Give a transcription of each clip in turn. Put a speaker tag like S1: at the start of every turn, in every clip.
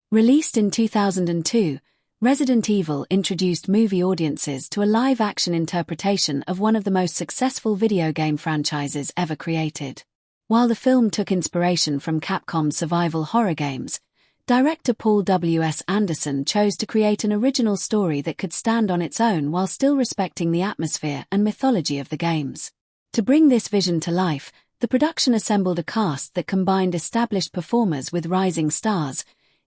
S1: Released in 2002, Resident Evil introduced movie audiences to a live-action interpretation of one of the most successful video game franchises ever created. While the film took inspiration from Capcom's survival horror games, director Paul W.S. Anderson chose to create an original story that could stand on its own while still respecting the atmosphere and mythology of the games. To bring this vision to life, the production assembled a cast that combined established performers with rising stars,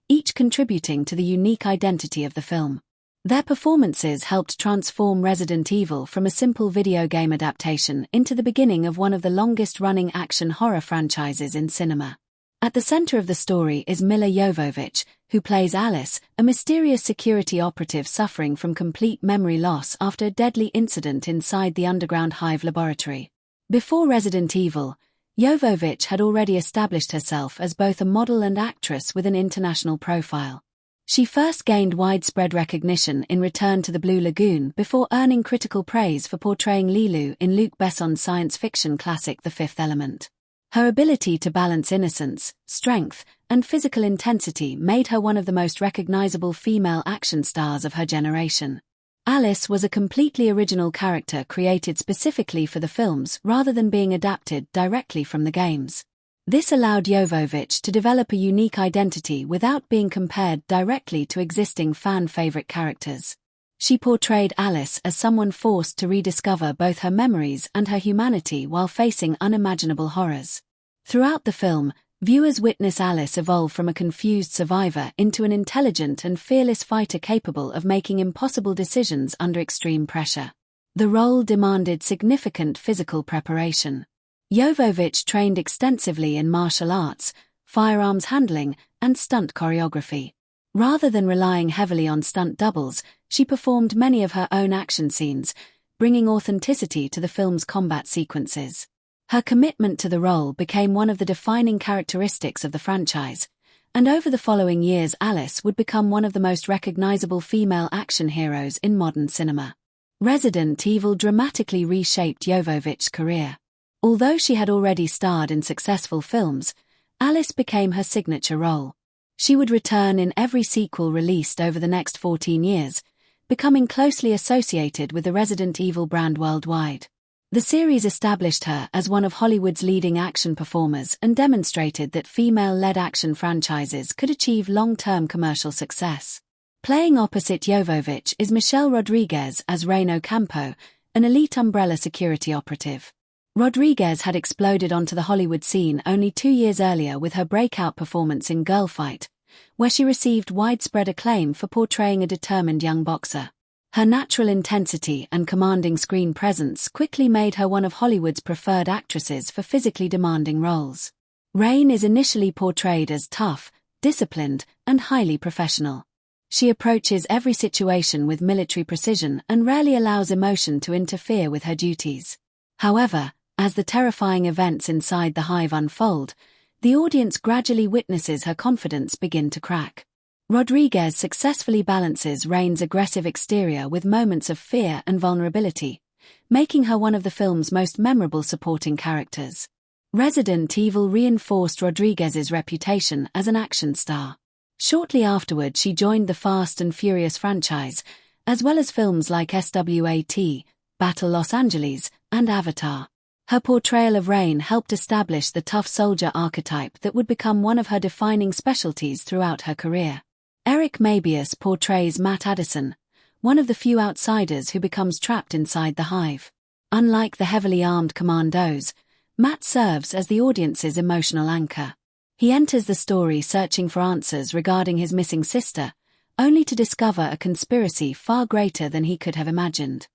S1: each contributing to the unique identity of the film. Their performances helped transform Resident Evil from a simple video game adaptation into the beginning of one of the longest-running action horror franchises in cinema. At the center of the story is Milla Jovovich, who plays Alice, a mysterious security operative suffering from complete memory loss after a deadly incident inside the underground Hive laboratory. Before Resident Evil, Jovovich had already established herself as both a model and actress with an international profile. She first gained widespread recognition in Return to the Blue Lagoon before earning critical praise for portraying Lilu in Luc Besson's science fiction classic The Fifth Element. Her ability to balance innocence, strength, and physical intensity made her one of the most recognizable female action stars of her generation. Alice was a completely original character created specifically for the films rather than being adapted directly from the games. This allowed Jovovich to develop a unique identity without being compared directly to existing fan-favorite characters. She portrayed Alice as someone forced to rediscover both her memories and her humanity while facing unimaginable horrors. Throughout the film, viewers witness Alice evolve from a confused survivor into an intelligent and fearless fighter capable of making impossible decisions under extreme pressure. The role demanded significant physical preparation. Jovovich trained extensively in martial arts, firearms handling, and stunt choreography. Rather than relying heavily on stunt doubles, she performed many of her own action scenes, bringing authenticity to the film's combat sequences. Her commitment to the role became one of the defining characteristics of the franchise, and over the following years Alice would become one of the most recognizable female action heroes in modern cinema. Resident Evil dramatically reshaped Jovovich's career. Although she had already starred in successful films, Alice became her signature role. She would return in every sequel released over the next 14 years, becoming closely associated with the Resident Evil brand worldwide. The series established her as one of Hollywood's leading action performers and demonstrated that female-led action franchises could achieve long-term commercial success. Playing opposite Jovovich is Michelle Rodriguez as Reino Campo, an elite Umbrella security operative. Rodriguez had exploded onto the Hollywood scene only 2 years earlier with her breakout performance in Girl Fight, where she received widespread acclaim for portraying a determined young boxer. Her natural intensity and commanding screen presence quickly made her one of Hollywood's preferred actresses for physically demanding roles. Rain is initially portrayed as tough, disciplined, and highly professional. She approaches every situation with military precision and rarely allows emotion to interfere with her duties. However, as the terrifying events inside the Hive unfold, the audience gradually witnesses her confidence begin to crack. Rodriguez successfully balances Rain's aggressive exterior with moments of fear and vulnerability, making her one of the film's most memorable supporting characters. Resident Evil reinforced Rodriguez's reputation as an action star. Shortly afterward, she joined the Fast and Furious franchise, as well as films like SWAT, Battle Los Angeles, and Avatar. Her portrayal of Rain helped establish the tough soldier archetype that would become one of her defining specialties throughout her career. Eric Mabius portrays Matt Addison, one of the few outsiders who becomes trapped inside the Hive. Unlike the heavily armed commandos, Matt serves as the audience's emotional anchor. He enters the story searching for answers regarding his missing sister, only to discover a conspiracy far greater than he could have imagined.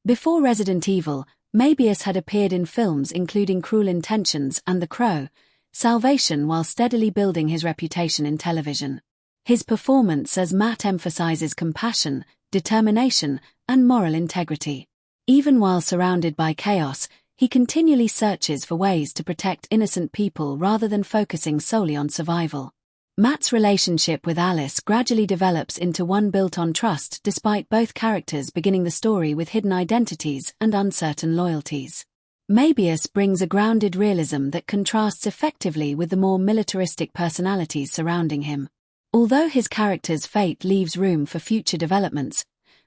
S1: Before Resident Evil, Mabius had appeared in films including Cruel Intentions and The Crow, Salvation, while steadily building his reputation in television. His performance as Matt emphasizes compassion, determination, and moral integrity. Even while surrounded by chaos, he continually searches for ways to protect innocent people rather than focusing solely on survival. Matt's relationship with Alice gradually develops into one built on trust despite both characters beginning the story with hidden identities and uncertain loyalties. Mabius brings a grounded realism that contrasts effectively with the more militaristic personalities surrounding him. Although his character's fate leaves room for future developments,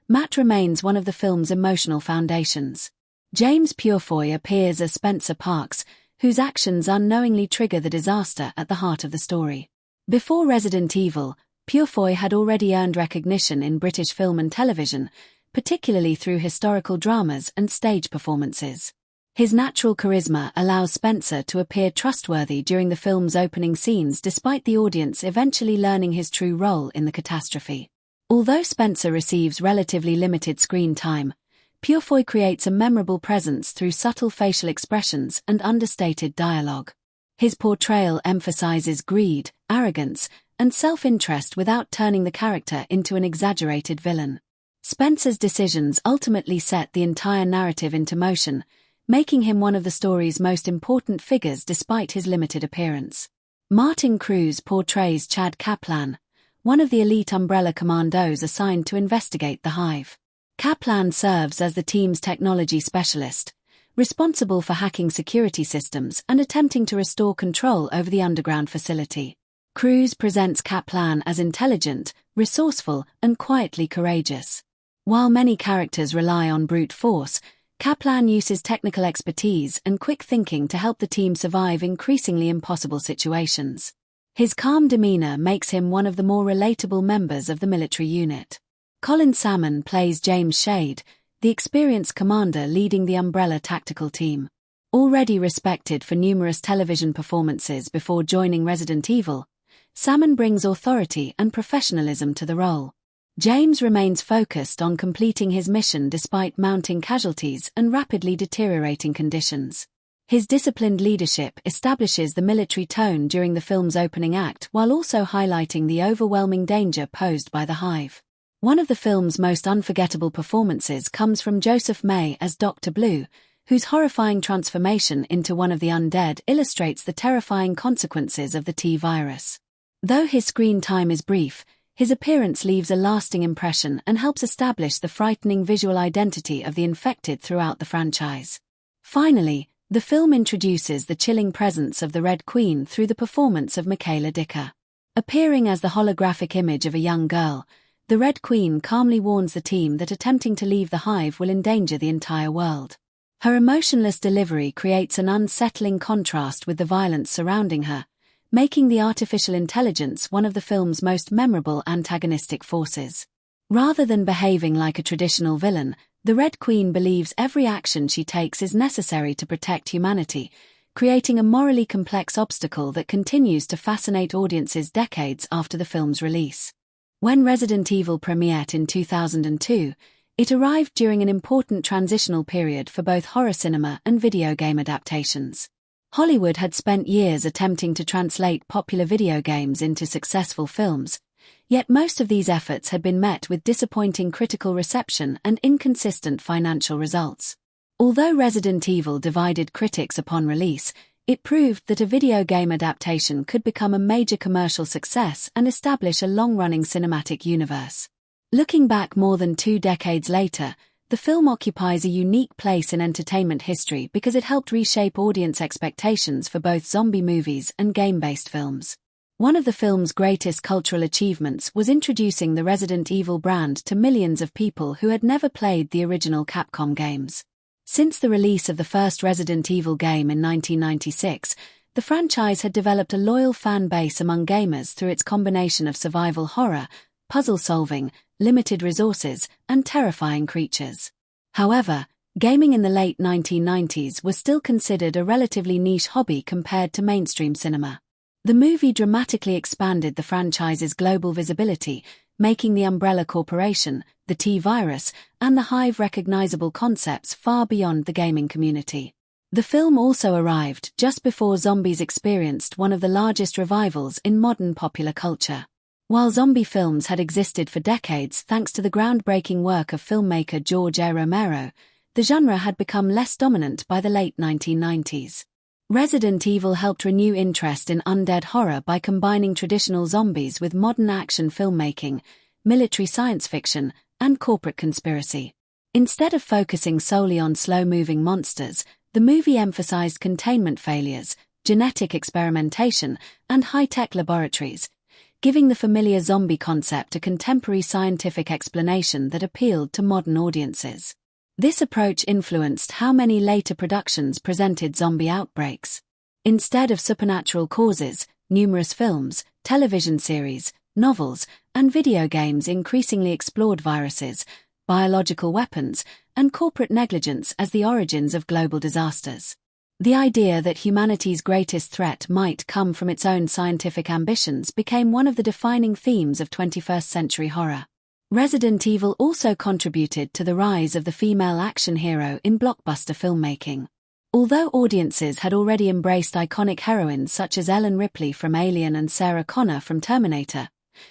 S1: Matt remains one of the film's emotional foundations. James Purefoy appears as Spencer Parks, whose actions unknowingly trigger the disaster at the heart of the story. Before Resident Evil, Purefoy had already earned recognition in British film and television, particularly through historical dramas and stage performances. His natural charisma allows Spencer to appear trustworthy during the film's opening scenes despite the audience eventually learning his true role in the catastrophe. Although Spencer receives relatively limited screen time, Purefoy creates a memorable presence through subtle facial expressions and understated dialogue. His portrayal emphasizes greed, arrogance, and self-interest without turning the character into an exaggerated villain. Spencer's decisions ultimately set the entire narrative into motion, making him one of the story's most important figures despite his limited appearance. Martin Cruz portrays Chad Kaplan, one of the elite Umbrella commandos assigned to investigate the Hive. Kaplan serves as the team's technology specialist, responsible for hacking security systems and attempting to restore control over the underground facility. Cruz presents Kaplan as intelligent, resourceful, and quietly courageous. While many characters rely on brute force, Kaplan uses technical expertise and quick thinking to help the team survive increasingly impossible situations. His calm demeanor makes him one of the more relatable members of the military unit. Colin Salmon plays James Shade, the experienced commander leading the Umbrella tactical team. Already respected for numerous television performances before joining Resident Evil, Salmon brings authority and professionalism to the role. James remains focused on completing his mission despite mounting casualties and rapidly deteriorating conditions. His disciplined leadership establishes the military tone during the film's opening act while also highlighting the overwhelming danger posed by the Hive. One of the film's most unforgettable performances comes from Joseph May as Dr. Blue, whose horrifying transformation into one of the undead illustrates the terrifying consequences of the T-virus. Though his screen time is brief, his appearance leaves a lasting impression and helps establish the frightening visual identity of the infected throughout the franchise. Finally, the film introduces the chilling presence of the Red Queen through the performance of Michaela Dicker. Appearing as the holographic image of a young girl, the Red Queen calmly warns the team that attempting to leave the Hive will endanger the entire world. Her emotionless delivery creates an unsettling contrast with the violence surrounding her, making the artificial intelligence one of the film's most memorable antagonistic forces. Rather than behaving like a traditional villain, the Red Queen believes every action she takes is necessary to protect humanity, creating a morally complex obstacle that continues to fascinate audiences decades after the film's release. When Resident Evil premiered in 2002, it arrived during an important transitional period for both horror cinema and video game adaptations. Hollywood had spent years attempting to translate popular video games into successful films, yet most of these efforts had been met with disappointing critical reception and inconsistent financial results. Although Resident Evil divided critics upon release, it proved that a video game adaptation could become a major commercial success and establish a long-running cinematic universe. Looking back more than 2 decades later, the film occupies a unique place in entertainment history because it helped reshape audience expectations for both zombie movies and game-based films. One of the film's greatest cultural achievements was introducing the Resident Evil brand to millions of people who had never played the original Capcom games. Since the release of the first Resident Evil game in 1996, the franchise had developed a loyal fan base among gamers through its combination of survival horror, puzzle solving, limited resources, and terrifying creatures. However, gaming in the late 1990s was still considered a relatively niche hobby compared to mainstream cinema. The movie dramatically expanded the franchise's global visibility, making the Umbrella Corporation, the T-virus, and the Hive recognizable concepts far beyond the gaming community. The film also arrived just before zombies experienced one of the largest revivals in modern popular culture. While zombie films had existed for decades thanks to the groundbreaking work of filmmaker George A. Romero, the genre had become less dominant by the late 1990s. Resident Evil helped renew interest in undead horror by combining traditional zombies with modern action filmmaking, military science fiction, and corporate conspiracy. Instead of focusing solely on slow-moving monsters, the movie emphasized containment failures, genetic experimentation, and high-tech laboratories, giving the familiar zombie concept a contemporary scientific explanation that appealed to modern audiences. This approach influenced how many later productions presented zombie outbreaks. Instead of supernatural causes, numerous films, television series, novels, and video games increasingly explored viruses, biological weapons, and corporate negligence as the origins of global disasters. The idea that humanity's greatest threat might come from its own scientific ambitions became one of the defining themes of 21st century horror. Resident Evil also contributed to the rise of the female action hero in blockbuster filmmaking. Although audiences had already embraced iconic heroines such as Ellen Ripley from Alien and Sarah Connor from Terminator,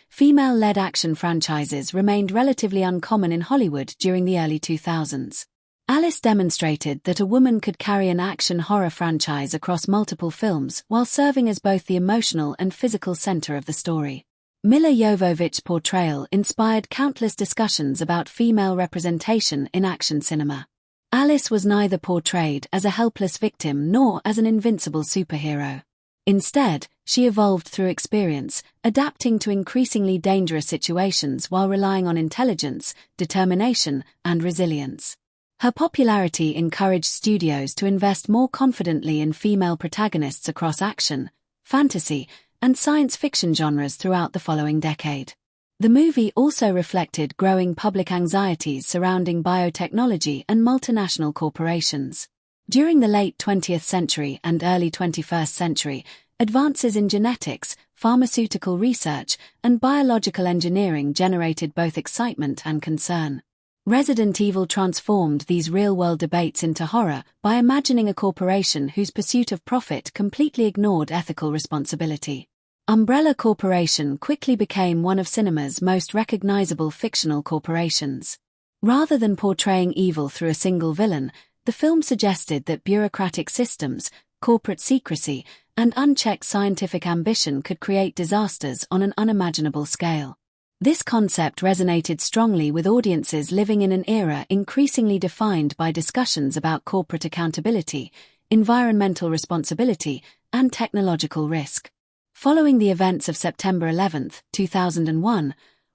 S1: female-led action franchises remained relatively uncommon in Hollywood during the early 2000s. Alice demonstrated that a woman could carry an action horror franchise across multiple films while serving as both the emotional and physical center of the story. Milla Jovovich's portrayal inspired countless discussions about female representation in action cinema. Alice was neither portrayed as a helpless victim nor as an invincible superhero. Instead, she evolved through experience, adapting to increasingly dangerous situations while relying on intelligence, determination, and resilience. Her popularity encouraged studios to invest more confidently in female protagonists across action, fantasy, and science fiction genres throughout the following decade. The movie also reflected growing public anxieties surrounding biotechnology and multinational corporations. During the late 20th century and early 21st century, advances in genetics, pharmaceutical research, and biological engineering generated both excitement and concern. Resident Evil transformed these real-world debates into horror by imagining a corporation whose pursuit of profit completely ignored ethical responsibility. Umbrella Corporation quickly became one of cinema's most recognizable fictional corporations. Rather than portraying evil through a single villain, the film suggested that bureaucratic systems, corporate secrecy, and unchecked scientific ambition could create disasters on an unimaginable scale. This concept resonated strongly with audiences living in an era increasingly defined by discussions about corporate accountability, environmental responsibility, and technological risk. Following the events of September 11, 2001,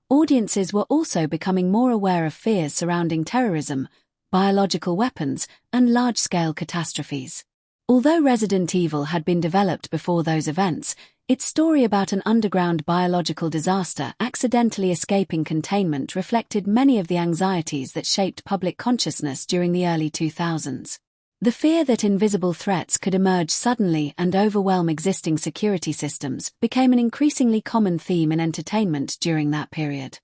S1: audiences were also becoming more aware of fears surrounding terrorism, biological weapons, and large-scale catastrophes. Although Resident Evil had been developed before those events, its story about an underground biological disaster accidentally escaping containment reflected many of the anxieties that shaped public consciousness during the early 2000s. The fear that invisible threats could emerge suddenly and overwhelm existing security systems became an increasingly common theme in entertainment during that period.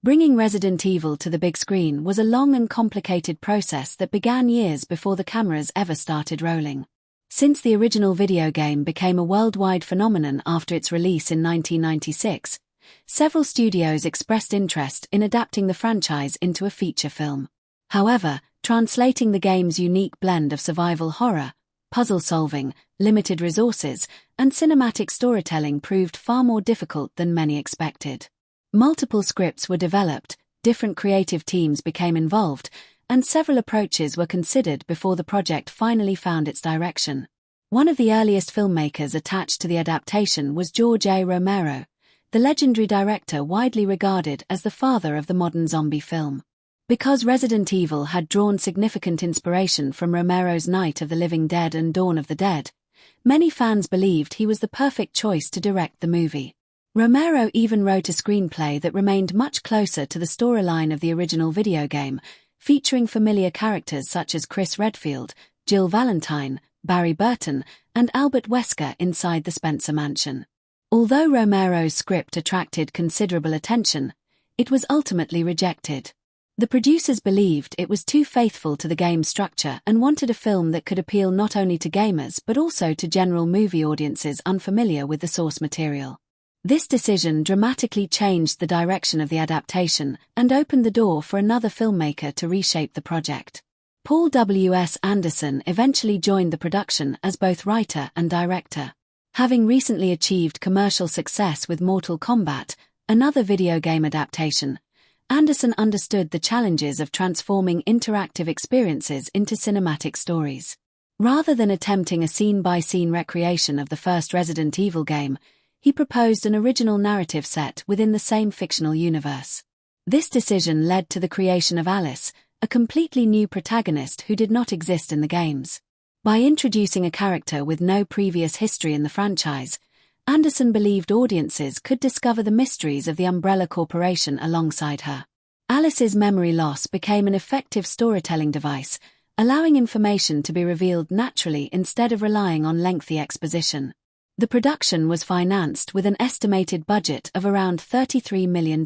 S1: Bringing Resident Evil to the big screen was a long and complicated process that began years before the cameras ever started rolling. Since the original video game became a worldwide phenomenon after its release in 1996, several studios expressed interest in adapting the franchise into a feature film. However, translating the game's unique blend of survival horror, puzzle solving, limited resources, and cinematic storytelling proved far more difficult than many expected. Multiple scripts were developed, different creative teams became involved, and several approaches were considered before the project finally found its direction. One of the earliest filmmakers attached to the adaptation was George A. Romero, the legendary director widely regarded as the father of the modern zombie film. Because Resident Evil had drawn significant inspiration from Romero's Night of the Living Dead and Dawn of the Dead, many fans believed he was the perfect choice to direct the movie. Romero even wrote a screenplay that remained much closer to the storyline of the original video game, featuring familiar characters such as Chris Redfield, Jill Valentine, Barry Burton, and Albert Wesker inside the Spencer Mansion. Although Romero's script attracted considerable attention, it was ultimately rejected. The producers believed it was too faithful to the game's structure and wanted a film that could appeal not only to gamers but also to general movie audiences unfamiliar with the source material. This decision dramatically changed the direction of the adaptation and opened the door for another filmmaker to reshape the project. Paul W. S. Anderson eventually joined the production as both writer and director. Having recently achieved commercial success with Mortal Kombat, another video game adaptation, Anderson understood the challenges of transforming interactive experiences into cinematic stories. Rather than attempting a scene-by-scene recreation of the first Resident Evil game, he proposed an original narrative set within the same fictional universe. This decision led to the creation of Alice, a completely new protagonist who did not exist in the games. By introducing a character with no previous history in the franchise, Anderson believed audiences could discover the mysteries of the Umbrella Corporation alongside her. Alice's memory loss became an effective storytelling device, allowing information to be revealed naturally instead of relying on lengthy exposition. The production was financed with an estimated budget of around $33 million.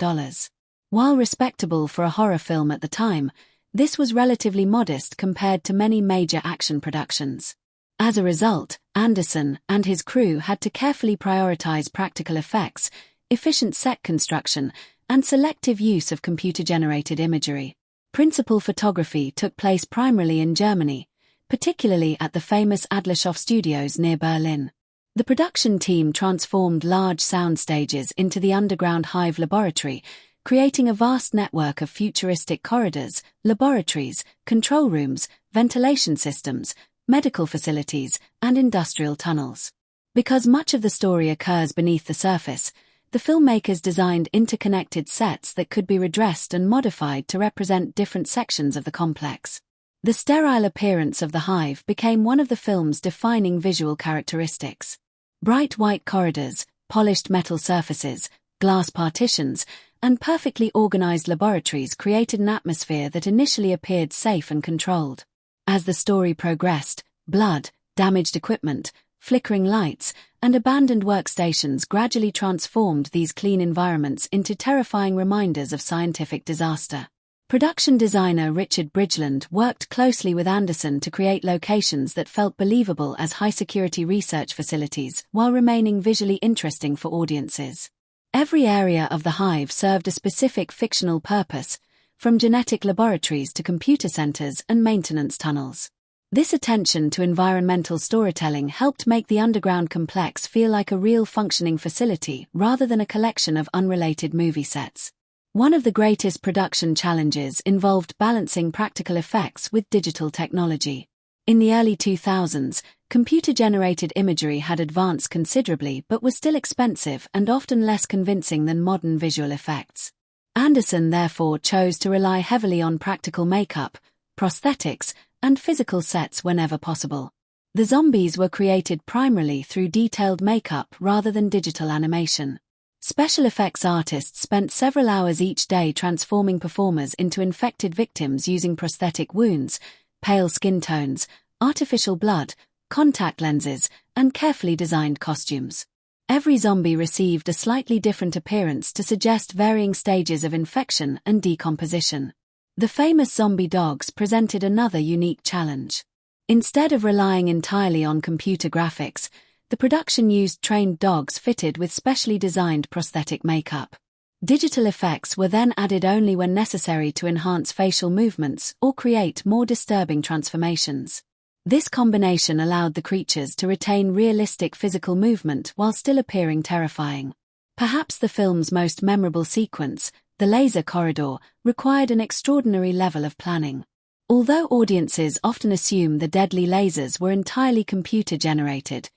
S1: While respectable for a horror film at the time, this was relatively modest compared to many major action productions. As a result, Anderson and his crew had to carefully prioritize practical effects, efficient set construction, and selective use of computer-generated imagery. Principal photography took place primarily in Germany, particularly at the famous Adlershof Studios near Berlin. The production team transformed large sound stages into the underground Hive laboratory, creating a vast network of futuristic corridors, laboratories, control rooms, ventilation systems, medical facilities, and industrial tunnels. Because much of the story occurs beneath the surface, the filmmakers designed interconnected sets that could be redressed and modified to represent different sections of the complex. The sterile appearance of the Hive became one of the film's defining visual characteristics. Bright white corridors, polished metal surfaces, glass partitions, and perfectly organized laboratories created an atmosphere that initially appeared safe and controlled. As the story progressed, blood, damaged equipment, flickering lights, and abandoned workstations gradually transformed these clean environments into terrifying reminders of scientific disaster. Production designer Richard Bridgeland worked closely with Anderson to create locations that felt believable as high-security research facilities while remaining visually interesting for audiences. Every area of the Hive served a specific fictional purpose, from genetic laboratories to computer centers and maintenance tunnels. This attention to environmental storytelling helped make the underground complex feel like a real functioning facility rather than a collection of unrelated movie sets. One of the greatest production challenges involved balancing practical effects with digital technology. In the early 2000s, computer-generated imagery had advanced considerably but was still expensive and often less convincing than modern visual effects. Anderson therefore chose to rely heavily on practical makeup, prosthetics, and physical sets whenever possible. The zombies were created primarily through detailed makeup rather than digital animation. Special effects artists spent several hours each day transforming performers into infected victims using prosthetic wounds, pale skin tones, artificial blood, contact lenses, and carefully designed costumes. Every zombie received a slightly different appearance to suggest varying stages of infection and decomposition. The famous zombie dogs presented another unique challenge. Instead of relying entirely on computer graphics, the production used trained dogs fitted with specially designed prosthetic makeup. Digital effects were then added only when necessary to enhance facial movements or create more disturbing transformations. This combination allowed the creatures to retain realistic physical movement while still appearing terrifying. Perhaps the film's most memorable sequence, the laser corridor, required an extraordinary level of planning. Although audiences often assume the deadly lasers were entirely computer-generated,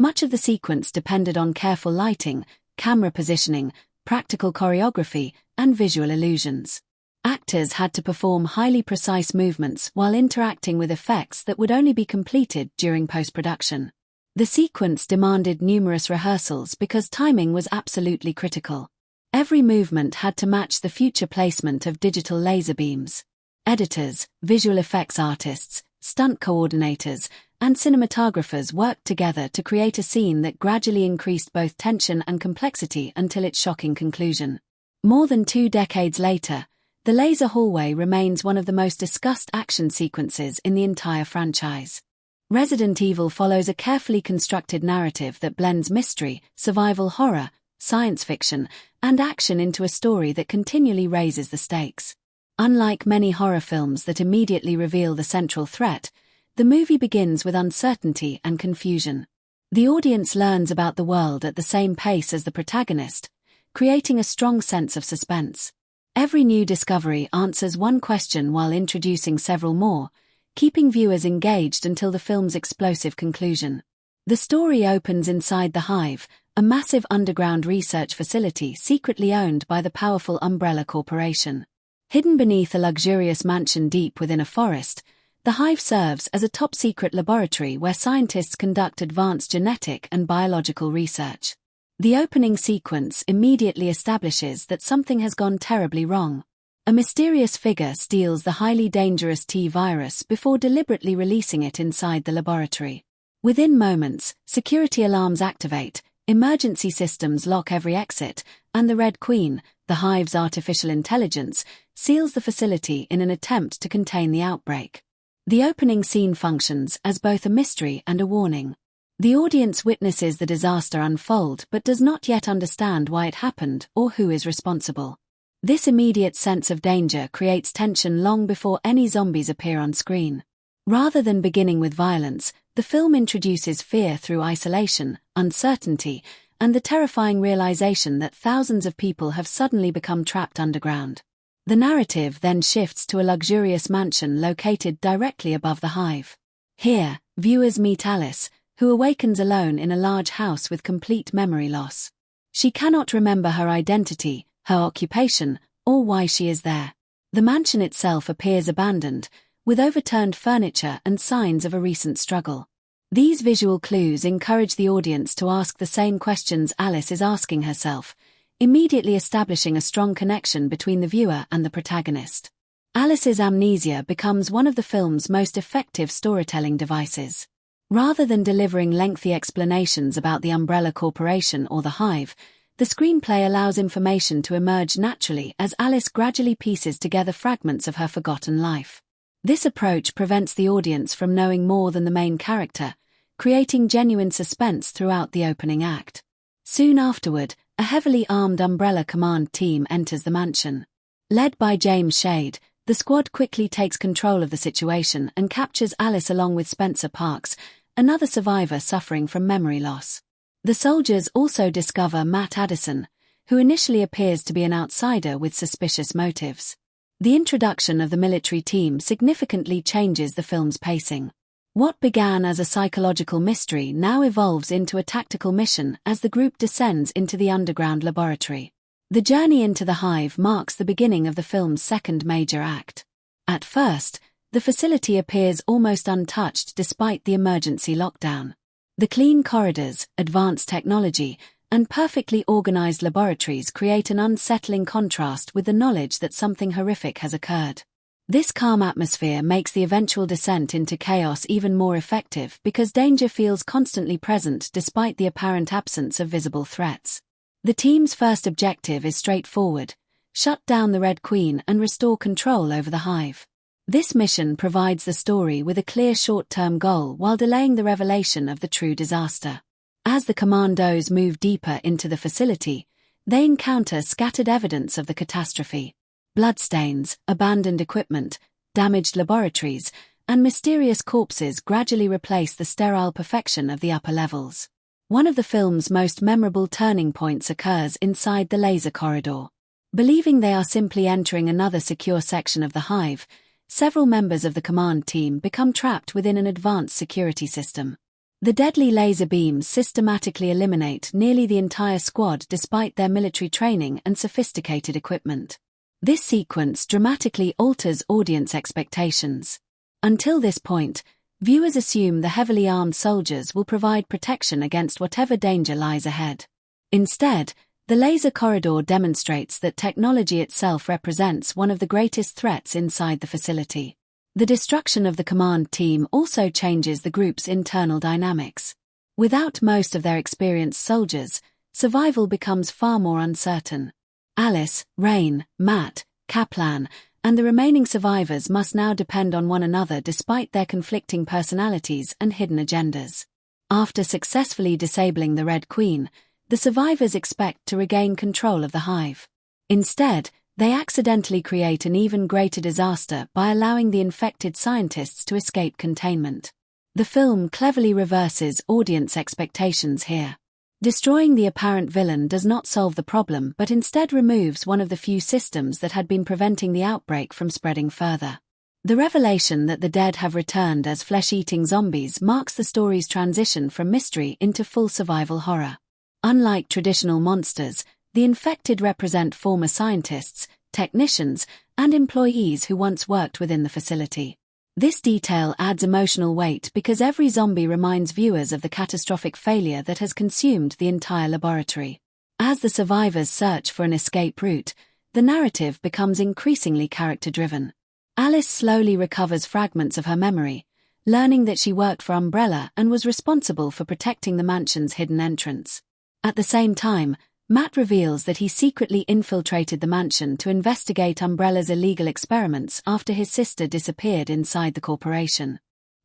S1: much of the sequence depended on careful lighting, camera positioning, practical choreography, and visual illusions. Actors had to perform highly precise movements while interacting with effects that would only be completed during post-production. The sequence demanded numerous rehearsals because timing was absolutely critical. Every movement had to match the future placement of digital laser beams. Editors, visual effects artists, stunt coordinators, and cinematographers worked together to create a scene that gradually increased both tension and complexity until its shocking conclusion. More than 2 decades later, the laser hallway remains one of the most discussed action sequences in the entire franchise. Resident Evil follows a carefully constructed narrative that blends mystery, survival horror, science fiction, and action into a story that continually raises the stakes. Unlike many horror films that immediately reveal the central threat, the movie begins with uncertainty and confusion. The audience learns about the world at the same pace as the protagonist, creating a strong sense of suspense. Every new discovery answers one question while introducing several more, keeping viewers engaged until the film's explosive conclusion. The story opens inside the Hive, a massive underground research facility secretly owned by the powerful Umbrella Corporation. Hidden beneath a luxurious mansion deep within a forest, the Hive serves as a top-secret laboratory where scientists conduct advanced genetic and biological research. The opening sequence immediately establishes that something has gone terribly wrong. A mysterious figure steals the highly dangerous T-virus before deliberately releasing it inside the laboratory. Within moments, security alarms activate, emergency systems lock every exit, and the Red Queen, the Hive's artificial intelligence, seals the facility in an attempt to contain the outbreak. The opening scene functions as both a mystery and a warning. The audience witnesses the disaster unfold but does not yet understand why it happened or who is responsible. This immediate sense of danger creates tension long before any zombies appear on screen. Rather than beginning with violence, the film introduces fear through isolation, uncertainty, and the terrifying realization that thousands of people have suddenly become trapped underground. The narrative then shifts to a luxurious mansion located directly above the Hive. Here, viewers meet Alice, who awakens alone in a large house with complete memory loss. She cannot remember her identity, her occupation, or why she is there. The mansion itself appears abandoned, with overturned furniture and signs of a recent struggle. These visual clues encourage the audience to ask the same questions Alice is asking herself, immediately establishing a strong connection between the viewer and the protagonist. Alice's amnesia becomes one of the film's most effective storytelling devices. Rather than delivering lengthy explanations about the Umbrella Corporation or the Hive, the screenplay allows information to emerge naturally as Alice gradually pieces together fragments of her forgotten life. This approach prevents the audience from knowing more than the main character, creating genuine suspense throughout the opening act. Soon afterward, a heavily armed Umbrella Command team enters the mansion. Led by James Shade, the squad quickly takes control of the situation and captures Alice along with Spencer Parks, another survivor suffering from memory loss. The soldiers also discover Matt Addison, who initially appears to be an outsider with suspicious motives. The introduction of the military team significantly changes the film's pacing. What began as a psychological mystery now evolves into a tactical mission as the group descends into the underground laboratory. The journey into the Hive marks the beginning of the film's second major act. At first, the facility appears almost untouched despite the emergency lockdown. The clean corridors, advanced technology, and perfectly organized laboratories create an unsettling contrast with the knowledge that something horrific has occurred. This calm atmosphere makes the eventual descent into chaos even more effective because danger feels constantly present despite the apparent absence of visible threats. The team's first objective is straightforward: shut down the Red Queen and restore control over the Hive. This mission provides the story with a clear short-term goal while delaying the revelation of the true disaster. As the commandos move deeper into the facility, they encounter scattered evidence of the catastrophe. Bloodstains, abandoned equipment, damaged laboratories, and mysterious corpses gradually replace the sterile perfection of the upper levels. One of the film's most memorable turning points occurs inside the laser corridor. Believing they are simply entering another secure section of the Hive, several members of the command team become trapped within an advanced security system. The deadly laser beams systematically eliminate nearly the entire squad despite their military training and sophisticated equipment. This sequence dramatically alters audience expectations. Until this point, viewers assume the heavily armed soldiers will provide protection against whatever danger lies ahead. Instead, the laser corridor demonstrates that technology itself represents one of the greatest threats inside the facility. The destruction of the command team also changes the group's internal dynamics. Without most of their experienced soldiers, survival becomes far more uncertain. Alice, Rain, Matt, Kaplan, and the remaining survivors must now depend on one another despite their conflicting personalities and hidden agendas. After successfully disabling the Red Queen, the survivors expect to regain control of the Hive. Instead, they accidentally create an even greater disaster by allowing the infected scientists to escape containment. The film cleverly reverses audience expectations here. Destroying the apparent villain does not solve the problem but instead removes one of the few systems that had been preventing the outbreak from spreading further. The revelation that the dead have returned as flesh-eating zombies marks the story's transition from mystery into full survival horror. Unlike traditional monsters, the infected represent former scientists, technicians, and employees who once worked within the facility. This detail adds emotional weight because every zombie reminds viewers of the catastrophic failure that has consumed the entire laboratory. As the survivors search for an escape route, the narrative becomes increasingly character-driven. Alice slowly recovers fragments of her memory, learning that she worked for Umbrella and was responsible for protecting the mansion's hidden entrance. At the same time, Matt reveals that he secretly infiltrated the mansion to investigate Umbrella's illegal experiments after his sister disappeared inside the corporation.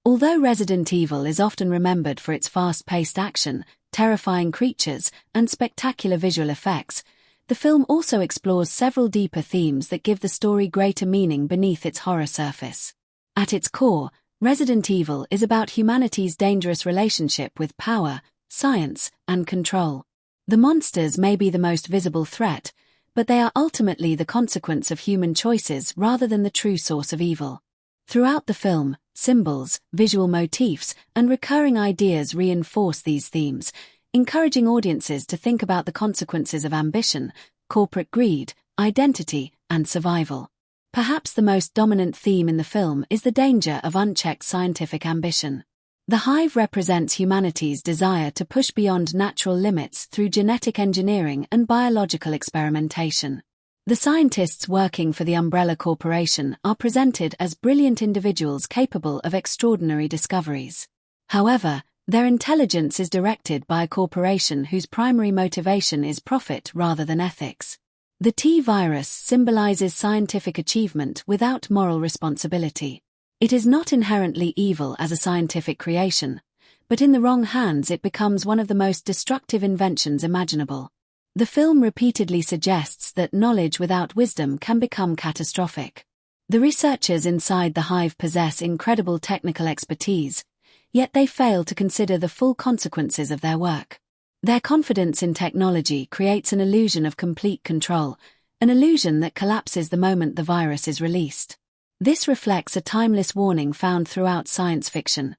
S1: Although Resident Evil is often remembered for its fast-paced action, terrifying creatures, and spectacular visual effects, the film also explores several deeper themes that give the story greater meaning beneath its horror surface. At its core, Resident Evil is about humanity's dangerous relationship with power, science, and control. The monsters may be the most visible threat, but they are ultimately the consequence of human choices rather than the true source of evil. Throughout the film, symbols, visual motifs, and recurring ideas reinforce these themes, encouraging audiences to think about the consequences of ambition, corporate greed, identity, and survival. Perhaps the most dominant theme in the film is the danger of unchecked scientific ambition. The Hive represents humanity's desire to push beyond natural limits through genetic engineering and biological experimentation. The scientists working for the Umbrella Corporation are presented as brilliant individuals capable of extraordinary discoveries. However, their intelligence is directed by a corporation whose primary motivation is profit rather than ethics. The T-virus symbolizes scientific achievement without moral responsibility. It is not inherently evil as a scientific creation, but in the wrong hands it becomes one of the most destructive inventions imaginable. The film repeatedly suggests that knowledge without wisdom can become catastrophic. The researchers inside the Hive possess incredible technical expertise, yet they fail to consider the full consequences of their work. Their confidence in technology creates an illusion of complete control, an illusion that collapses the moment the virus is released. This reflects a timeless warning found throughout science fiction.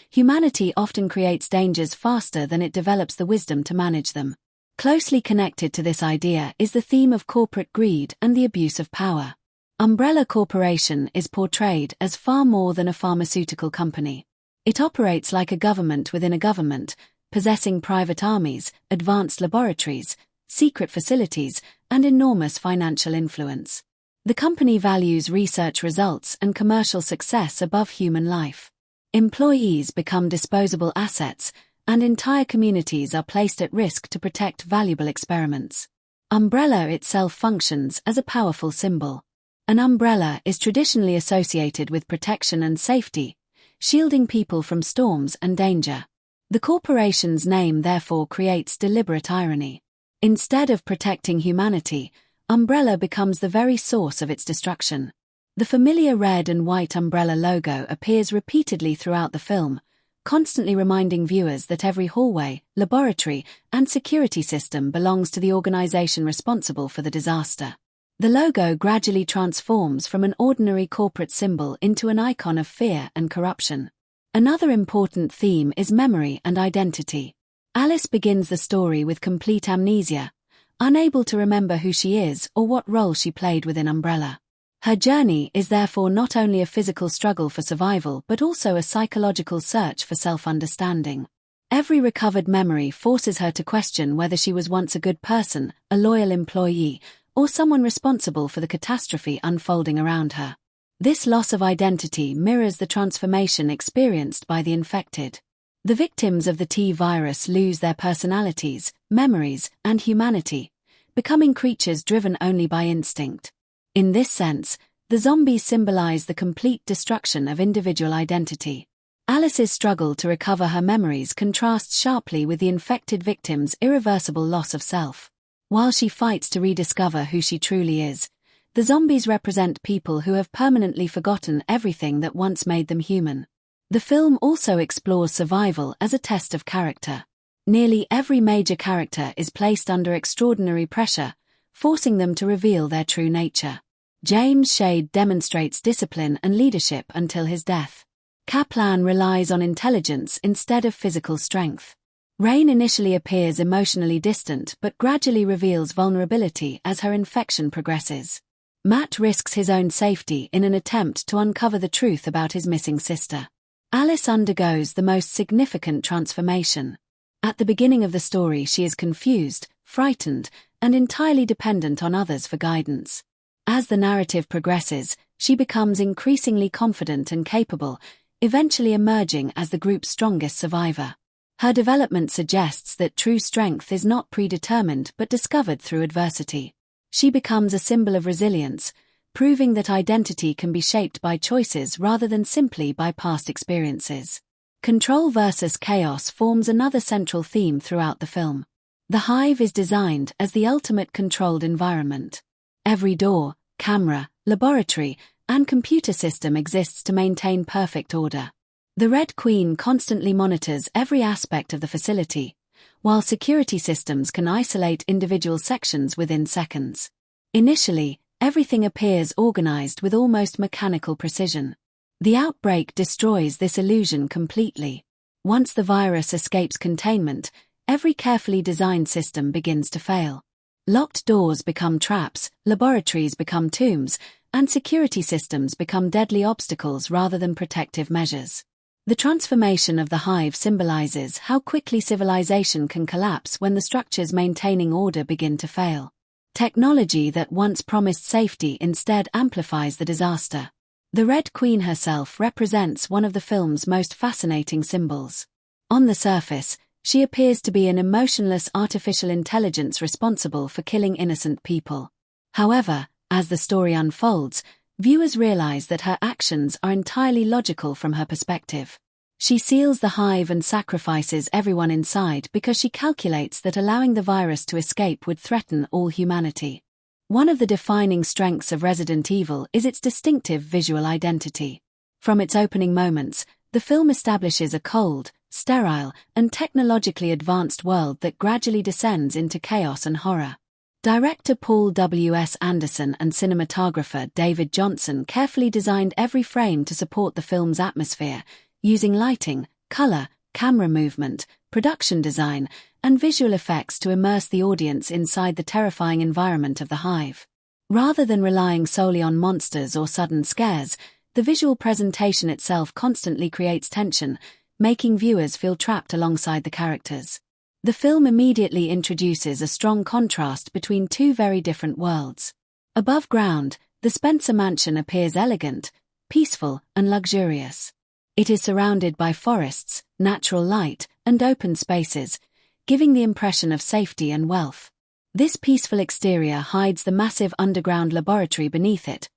S1: Humanity often creates dangers faster than it develops the wisdom to manage them. Closely connected to this idea is the theme of corporate greed and the abuse of power. Umbrella Corporation is portrayed as far more than a pharmaceutical company. It operates like a government within a government, possessing private armies, advanced laboratories, secret facilities, and enormous financial influence. The company values research results and commercial success above human life. Employees become disposable assets, and entire communities are placed at risk to protect valuable experiments. Umbrella itself functions as a powerful symbol. An umbrella is traditionally associated with protection and safety, shielding people from storms and danger. The corporation's name therefore creates deliberate irony. Instead of protecting humanity, Umbrella becomes the very source of its destruction. The familiar red and white Umbrella logo appears repeatedly throughout the film, constantly reminding viewers that every hallway, laboratory, and security system belongs to the organization responsible for the disaster. The logo gradually transforms from an ordinary corporate symbol into an icon of fear and corruption. Another important theme is memory and identity. Alice begins the story with complete amnesia, unable to remember who she is or what role she played within Umbrella. Her journey is therefore not only a physical struggle for survival but also a psychological search for self-understanding. Every recovered memory forces her to question whether she was once a good person, a loyal employee, or someone responsible for the catastrophe unfolding around her. This loss of identity mirrors the transformation experienced by the infected. The victims of the T-virus lose their personalities, memories, and humanity, becoming creatures driven only by instinct. In this sense, the zombies symbolize the complete destruction of individual identity. Alice's struggle to recover her memories contrasts sharply with the infected victim's irreversible loss of self. While she fights to rediscover who she truly is, the zombies represent people who have permanently forgotten everything that once made them human. The film also explores survival as a test of character. Nearly every major character is placed under extraordinary pressure, forcing them to reveal their true nature. James Shade demonstrates discipline and leadership until his death. Kaplan relies on intelligence instead of physical strength. Rain initially appears emotionally distant but gradually reveals vulnerability as her infection progresses. Matt risks his own safety in an attempt to uncover the truth about his missing sister. Alice undergoes the most significant transformation. At the beginning of the story, she is confused, frightened, and entirely dependent on others for guidance. As the narrative progresses, she becomes increasingly confident and capable, eventually emerging as the group's strongest survivor. Her development suggests that true strength is not predetermined but discovered through adversity. She becomes a symbol of resilience, proving that identity can be shaped by choices rather than simply by past experiences. Control versus chaos forms another central theme throughout the film. The Hive is designed as the ultimate controlled environment. Every door, camera, laboratory, and computer system exists to maintain perfect order. The Red Queen constantly monitors every aspect of the facility, while security systems can isolate individual sections within seconds. Initially, everything appears organized with almost mechanical precision. The outbreak destroys this illusion completely. Once the virus escapes containment, every carefully designed system begins to fail. Locked doors become traps, laboratories become tombs, and security systems become deadly obstacles rather than protective measures. The transformation of the Hive symbolizes how quickly civilization can collapse when the structures maintaining order begin to fail. Technology that once promised safety instead amplifies the disaster. The Red Queen herself represents one of the film's most fascinating symbols. On the surface, she appears to be an emotionless artificial intelligence responsible for killing innocent people. However, as the story unfolds, viewers realize that her actions are entirely logical from her perspective. She seals the Hive and sacrifices everyone inside because she calculates that allowing the virus to escape would threaten all humanity. One of the defining strengths of Resident Evil is its distinctive visual identity. From its opening moments, the film establishes a cold, sterile, and technologically advanced world that gradually descends into chaos and horror. Director Paul W. S. Anderson and cinematographer David Johnson carefully designed every frame to support the film's atmosphere, using lighting, color, camera movement, production design, and visual effects to immerse the audience inside the terrifying environment of the Hive. Rather than relying solely on monsters or sudden scares, the visual presentation itself constantly creates tension, making viewers feel trapped alongside the characters. The film immediately introduces a strong contrast between two very different worlds. Above ground, the Spencer Mansion appears elegant, peaceful, and luxurious. It is surrounded by forests, natural light, and open spaces, giving the impression of safety and wealth. This peaceful exterior hides the massive underground laboratory beneath it,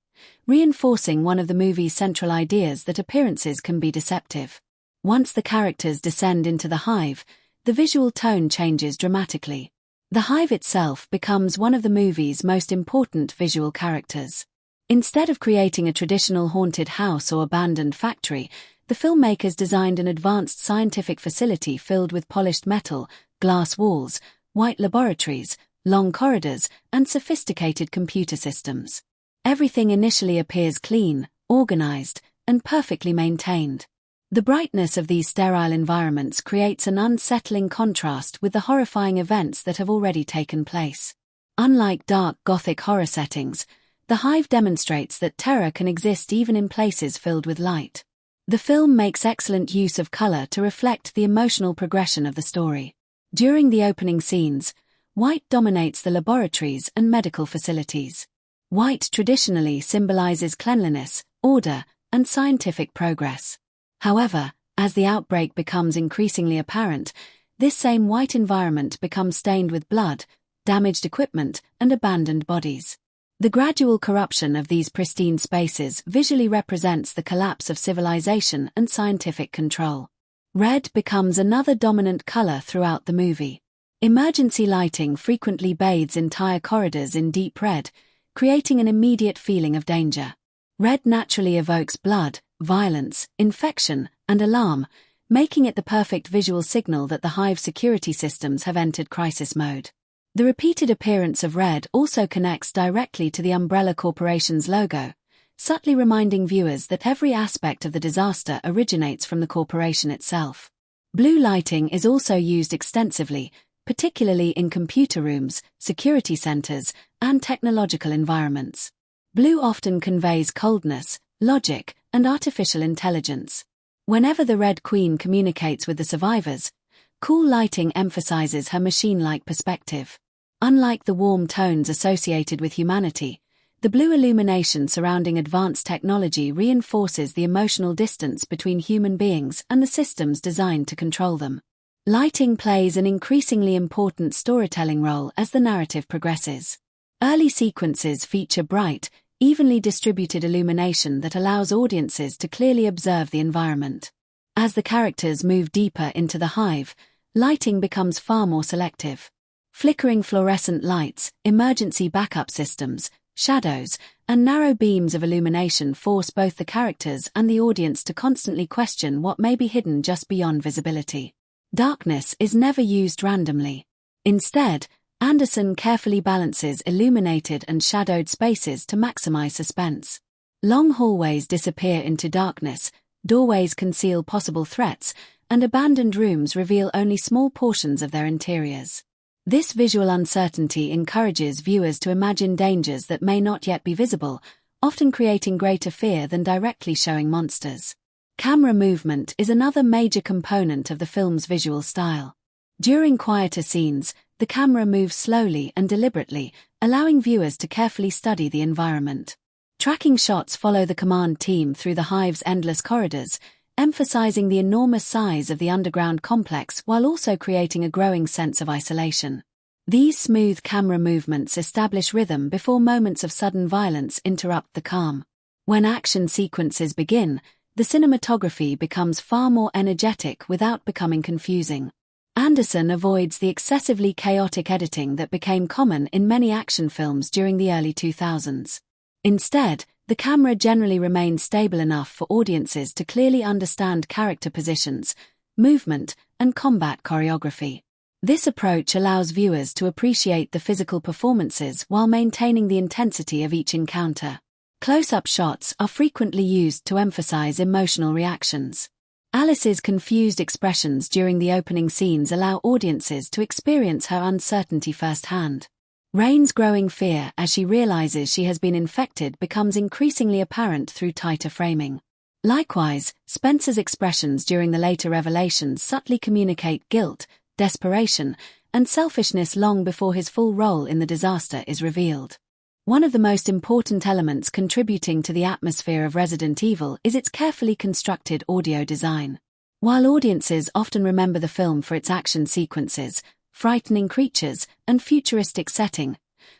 S1: reinforcing one of the movie's central ideas that appearances can be deceptive. Once the characters descend into the Hive, the visual tone changes dramatically. The Hive itself becomes one of the movie's most important visual characters. Instead of creating a traditional haunted house or abandoned factory, the filmmakers designed an advanced scientific facility filled with polished metal, glass walls, white laboratories, long corridors, and sophisticated computer systems. Everything initially appears clean, organized, and perfectly maintained. The brightness of these sterile environments creates an unsettling contrast with the horrifying events that have already taken place. Unlike dark Gothic horror settings, the Hive demonstrates that terror can exist even in places filled with light. The film makes excellent use of color to reflect the emotional progression of the story. During the opening scenes, white dominates the laboratories and medical facilities. White traditionally symbolizes cleanliness, order, and scientific progress. However, as the outbreak becomes increasingly apparent, this same white environment becomes stained with blood, damaged equipment, and abandoned bodies. The gradual corruption of these pristine spaces visually represents the collapse of civilization and scientific control. Red becomes another dominant color throughout the movie. Emergency lighting frequently bathes entire corridors in deep red, creating an immediate feeling of danger. Red naturally evokes blood, violence, infection, and alarm, making it the perfect visual signal that the Hive security systems have entered crisis mode. The repeated appearance of red also connects directly to the Umbrella Corporation's logo, subtly reminding viewers that every aspect of the disaster originates from the corporation itself. Blue lighting is also used extensively, particularly in computer rooms, security centers, and technological environments. Blue often conveys coldness, logic, and artificial intelligence. Whenever the Red Queen communicates with the survivors, cool lighting emphasizes her machine-like perspective. Unlike the warm tones associated with humanity, the blue illumination surrounding advanced technology reinforces the emotional distance between human beings and the systems designed to control them. Lighting plays an increasingly important storytelling role as the narrative progresses. Early sequences feature bright, evenly distributed illumination that allows audiences to clearly observe the environment. As the characters move deeper into the hive, lighting becomes far more selective. Flickering fluorescent lights, emergency backup systems, shadows, and narrow beams of illumination force both the characters and the audience to constantly question what may be hidden just beyond visibility. Darkness is never used randomly. Instead, Anderson carefully balances illuminated and shadowed spaces to maximize suspense. Long hallways disappear into darkness, doorways conceal possible threats, and abandoned rooms reveal only small portions of their interiors. This visual uncertainty encourages viewers to imagine dangers that may not yet be visible, often creating greater fear than directly showing monsters. Camera movement is another major component of the film's visual style. During quieter scenes, the camera moves slowly and deliberately, allowing viewers to carefully study the environment. Tracking shots follow the command team through the hive's endless corridors, emphasizing the enormous size of the underground complex while also creating a growing sense of isolation. These smooth camera movements establish rhythm before moments of sudden violence interrupt the calm. When action sequences begin, the cinematography becomes far more energetic without becoming confusing. Anderson avoids the excessively chaotic editing that became common in many action films during the early 2000s. Instead, the camera generally remains stable enough for audiences to clearly understand character positions, movement, and combat choreography. This approach allows viewers to appreciate the physical performances while maintaining the intensity of each encounter. Close-up shots are frequently used to emphasize emotional reactions. Alice's confused expressions during the opening scenes allow audiences to experience her uncertainty firsthand. Rain's growing fear as she realizes she has been infected becomes increasingly apparent through tighter framing. Likewise, Spencer's expressions during the later revelations subtly communicate guilt, desperation, and selfishness long before his full role in the disaster is revealed. One of the most important elements contributing to the atmosphere of Resident Evil is its carefully constructed audio design. While audiences often remember the film for its action sequences, frightening creatures, and futuristic setting,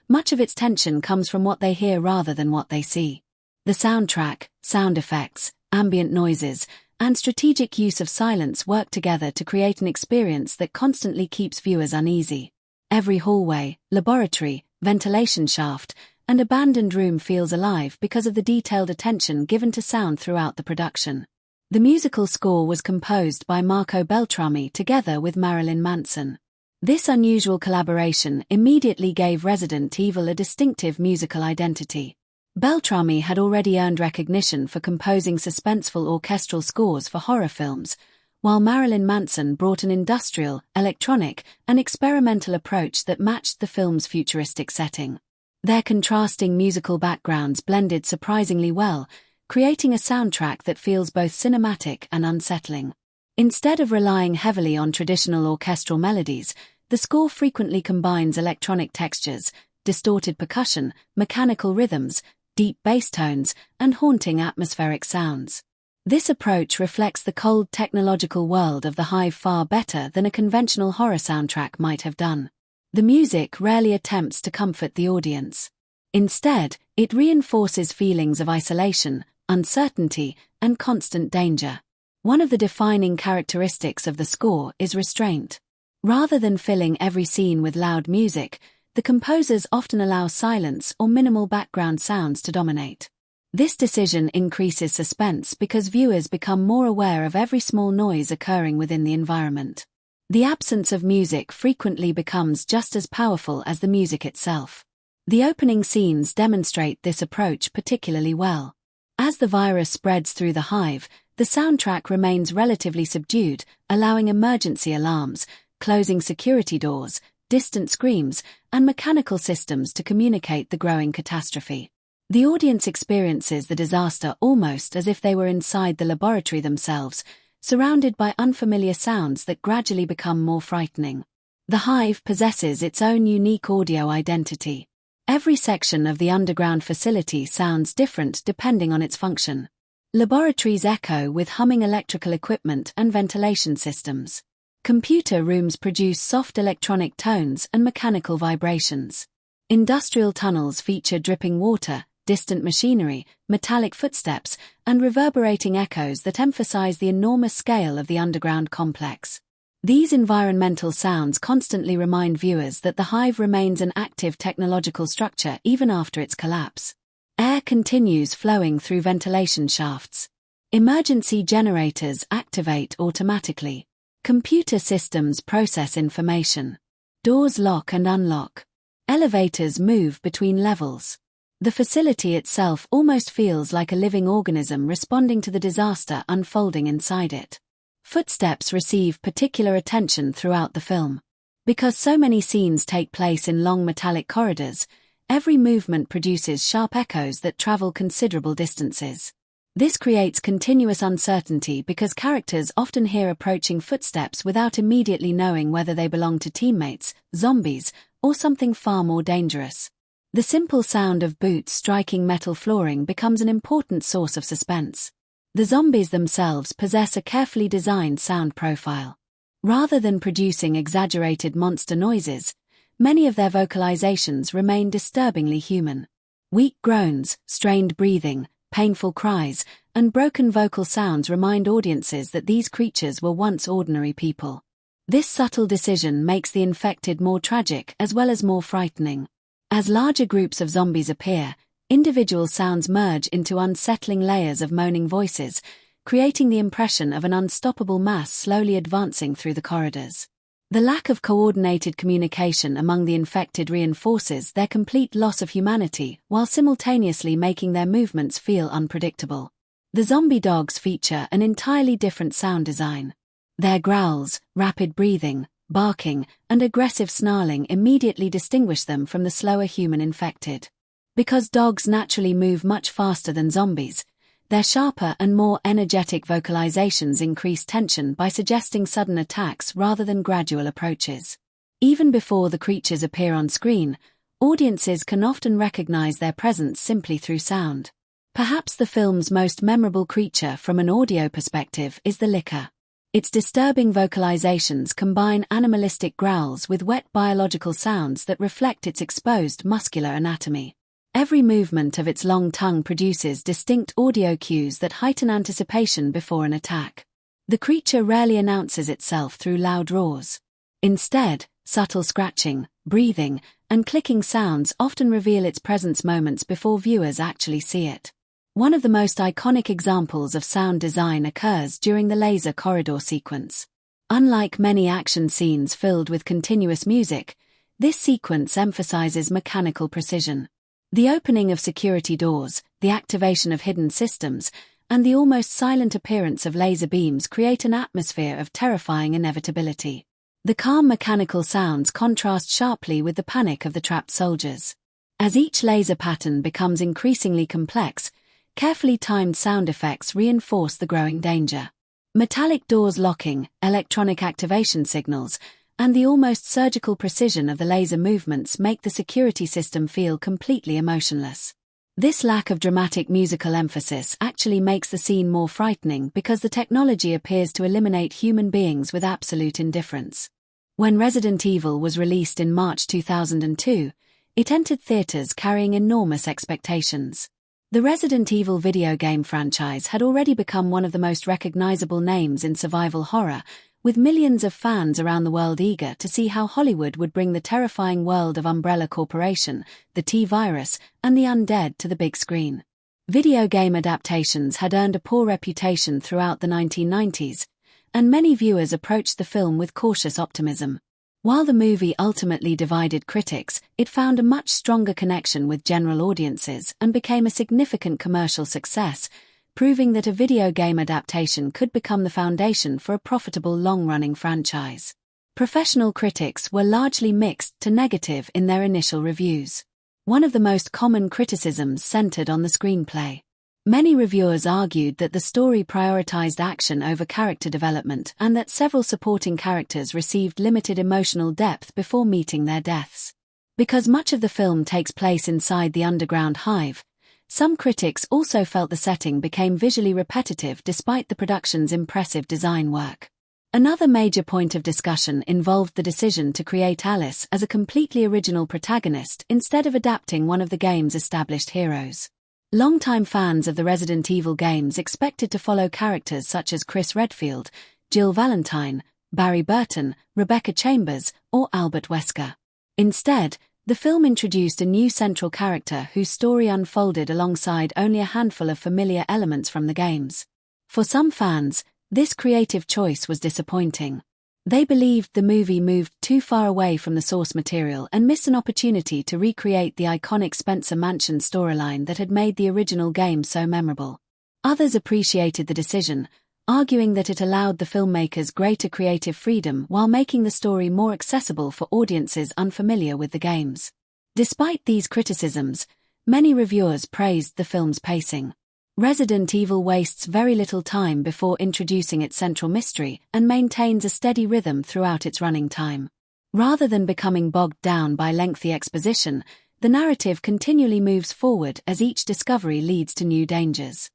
S1: much of its tension comes from what they hear rather than what they see. The soundtrack, sound effects, ambient noises, and strategic use of silence work together to create an experience that constantly keeps viewers uneasy. Every hallway, laboratory, ventilation shaft, and abandoned room feels alive because of the detailed attention given to sound throughout the production. The musical score was composed by Marco Beltrami together with Marilyn Manson. This unusual collaboration immediately gave Resident Evil a distinctive musical identity. Beltrami had already earned recognition for composing suspenseful orchestral scores for horror films, while Marilyn Manson brought an industrial, electronic, and experimental approach that matched the film's futuristic setting. Their contrasting musical backgrounds blended surprisingly well, creating a soundtrack that feels both cinematic and unsettling. Instead of relying heavily on traditional orchestral melodies, the score frequently combines electronic textures, distorted percussion, mechanical rhythms, deep bass tones, and haunting atmospheric sounds. This approach reflects the cold technological world of the Hive far better than a conventional horror soundtrack might have done. The music rarely attempts to comfort the audience. Instead, it reinforces feelings of isolation, uncertainty, and constant danger. One of the defining characteristics of the score is restraint. Rather than filling every scene with loud music, the composers often allow silence or minimal background sounds to dominate. This decision increases suspense because viewers become more aware of every small noise occurring within the environment. The absence of music frequently becomes just as powerful as the music itself. The opening scenes demonstrate this approach particularly well. As the virus spreads through the hive, The soundtrack remains relatively subdued, allowing emergency alarms, closing security doors, distant screams, and mechanical systems to communicate the growing catastrophe. The audience experiences the disaster almost as if they were inside the laboratory themselves, surrounded by unfamiliar sounds that gradually become more frightening. The Hive possesses its own unique audio identity. Every section of the underground facility sounds different depending on its function. Laboratories echo with humming electrical equipment and ventilation systems. Computer rooms produce soft electronic tones and mechanical vibrations. Industrial tunnels feature dripping water, distant machinery, metallic footsteps, and reverberating echoes that emphasize the enormous scale of the underground complex. These environmental sounds constantly remind viewers that the Hive remains an active technological structure even after its collapse. Air continues flowing through ventilation shafts. Emergency generators activate automatically. Computer systems process information. Doors lock and unlock. Elevators move between levels. The facility itself almost feels like a living organism responding to the disaster unfolding inside it. Footsteps receive particular attention throughout the film. Because so many scenes take place in long metallic corridors, every movement produces sharp echoes that travel considerable distances. This creates continuous uncertainty because characters often hear approaching footsteps without immediately knowing whether they belong to teammates, zombies, or something far more dangerous. The simple sound of boots striking metal flooring becomes an important source of suspense. The zombies themselves possess a carefully designed sound profile. Rather than producing exaggerated monster noises, many of their vocalizations remain disturbingly human. Weak groans, strained breathing, painful cries, and broken vocal sounds remind audiences that these creatures were once ordinary people. This subtle decision makes the infected more tragic as well as more frightening. As larger groups of zombies appear, individual sounds merge into unsettling layers of moaning voices, creating the impression of an unstoppable mass slowly advancing through the corridors. The lack of coordinated communication among the infected reinforces their complete loss of humanity while simultaneously making their movements feel unpredictable. The zombie dogs feature an entirely different sound design. Their growls, rapid breathing, barking, and aggressive snarling immediately distinguish them from the slower human infected. Because dogs naturally move much faster than zombies, their sharper and more energetic vocalizations increase tension by suggesting sudden attacks rather than gradual approaches. Even before the creatures appear on screen, audiences can often recognize their presence simply through sound. Perhaps the film's most memorable creature from an audio perspective is the licker. Its disturbing vocalizations combine animalistic growls with wet biological sounds that reflect its exposed muscular anatomy. Every movement of its long tongue produces distinct audio cues that heighten anticipation before an attack. The creature rarely announces itself through loud roars. Instead, subtle scratching, breathing, and clicking sounds often reveal its presence moments before viewers actually see it. One of the most iconic examples of sound design occurs during the laser corridor sequence. Unlike many action scenes filled with continuous music, this sequence emphasizes mechanical precision. The opening of security doors, the activation of hidden systems, and the almost silent appearance of laser beams create an atmosphere of terrifying inevitability. The calm mechanical sounds contrast sharply with the panic of the trapped soldiers. As each laser pattern becomes increasingly complex, carefully timed sound effects reinforce the growing danger. Metallic doors locking, electronic activation signals, and the almost surgical precision of the laser movements make the security system feel completely emotionless. This lack of dramatic musical emphasis actually makes the scene more frightening because the technology appears to eliminate human beings with absolute indifference. When Resident Evil was released in March 2002, it entered theaters carrying enormous expectations. The Resident Evil video game franchise had already become one of the most recognizable names in survival horror, with millions of fans around the world eager to see how Hollywood would bring the terrifying world of Umbrella Corporation, the T-Virus, and the undead to the big screen. Video game adaptations had earned a poor reputation throughout the 1990s, and many viewers approached the film with cautious optimism. While the movie ultimately divided critics, it found a much stronger connection with general audiences and became a significant commercial success, proving that a video game adaptation could become the foundation for a profitable long-running franchise. Professional critics were largely mixed to negative in their initial reviews. One of the most common criticisms centered on the screenplay. Many reviewers argued that the story prioritized action over character development and that several supporting characters received limited emotional depth before meeting their deaths. Because much of the film takes place inside the underground Hive, some critics also felt the setting became visually repetitive despite the production's impressive design work. Another major point of discussion involved the decision to create Alice as a completely original protagonist instead of adapting one of the game's established heroes. Longtime fans of the Resident Evil games expected to follow characters such as Chris Redfield, Jill Valentine, Barry Burton, Rebecca Chambers, or Albert Wesker. Instead, the film introduced a new central character whose story unfolded alongside only a handful of familiar elements from the games. For some fans, this creative choice was disappointing. They believed the movie moved too far away from the source material and missed an opportunity to recreate the iconic Spencer Mansion storyline that had made the original game so memorable. Others appreciated the decision, arguing that it allowed the filmmakers greater creative freedom while making the story more accessible for audiences unfamiliar with the games. Despite these criticisms, many reviewers praised the film's pacing. Resident Evil wastes very little time before introducing its central mystery and maintains a steady rhythm throughout its running time. Rather than becoming bogged down by lengthy exposition, the narrative continually moves forward as each discovery leads to new dangers.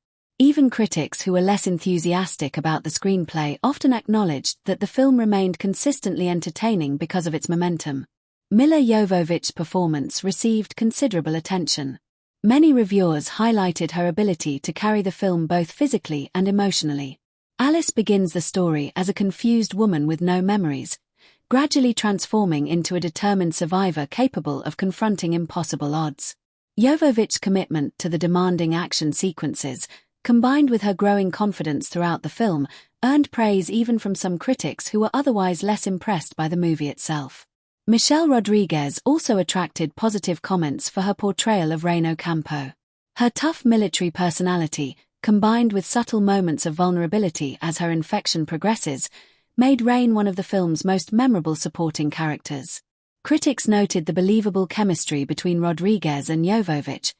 S1: Even critics who were less enthusiastic about the screenplay often acknowledged that the film remained consistently entertaining because of its momentum. Milla Jovovich's performance received considerable attention. Many reviewers highlighted her ability to carry the film both physically and emotionally. Alice begins the story as a confused woman with no memories, gradually transforming into a determined survivor capable of confronting impossible odds. Jovovich's commitment to the demanding action sequences, combined with her growing confidence throughout the film, earned praise even from some critics who were otherwise less impressed by the movie itself. Michelle Rodriguez also attracted positive comments for her portrayal of Reino Campo. Her tough military personality, combined with subtle moments of vulnerability as her infection progresses, made Rain one of the film's most memorable supporting characters. Critics noted the believable chemistry between Rodriguez and Jovovich,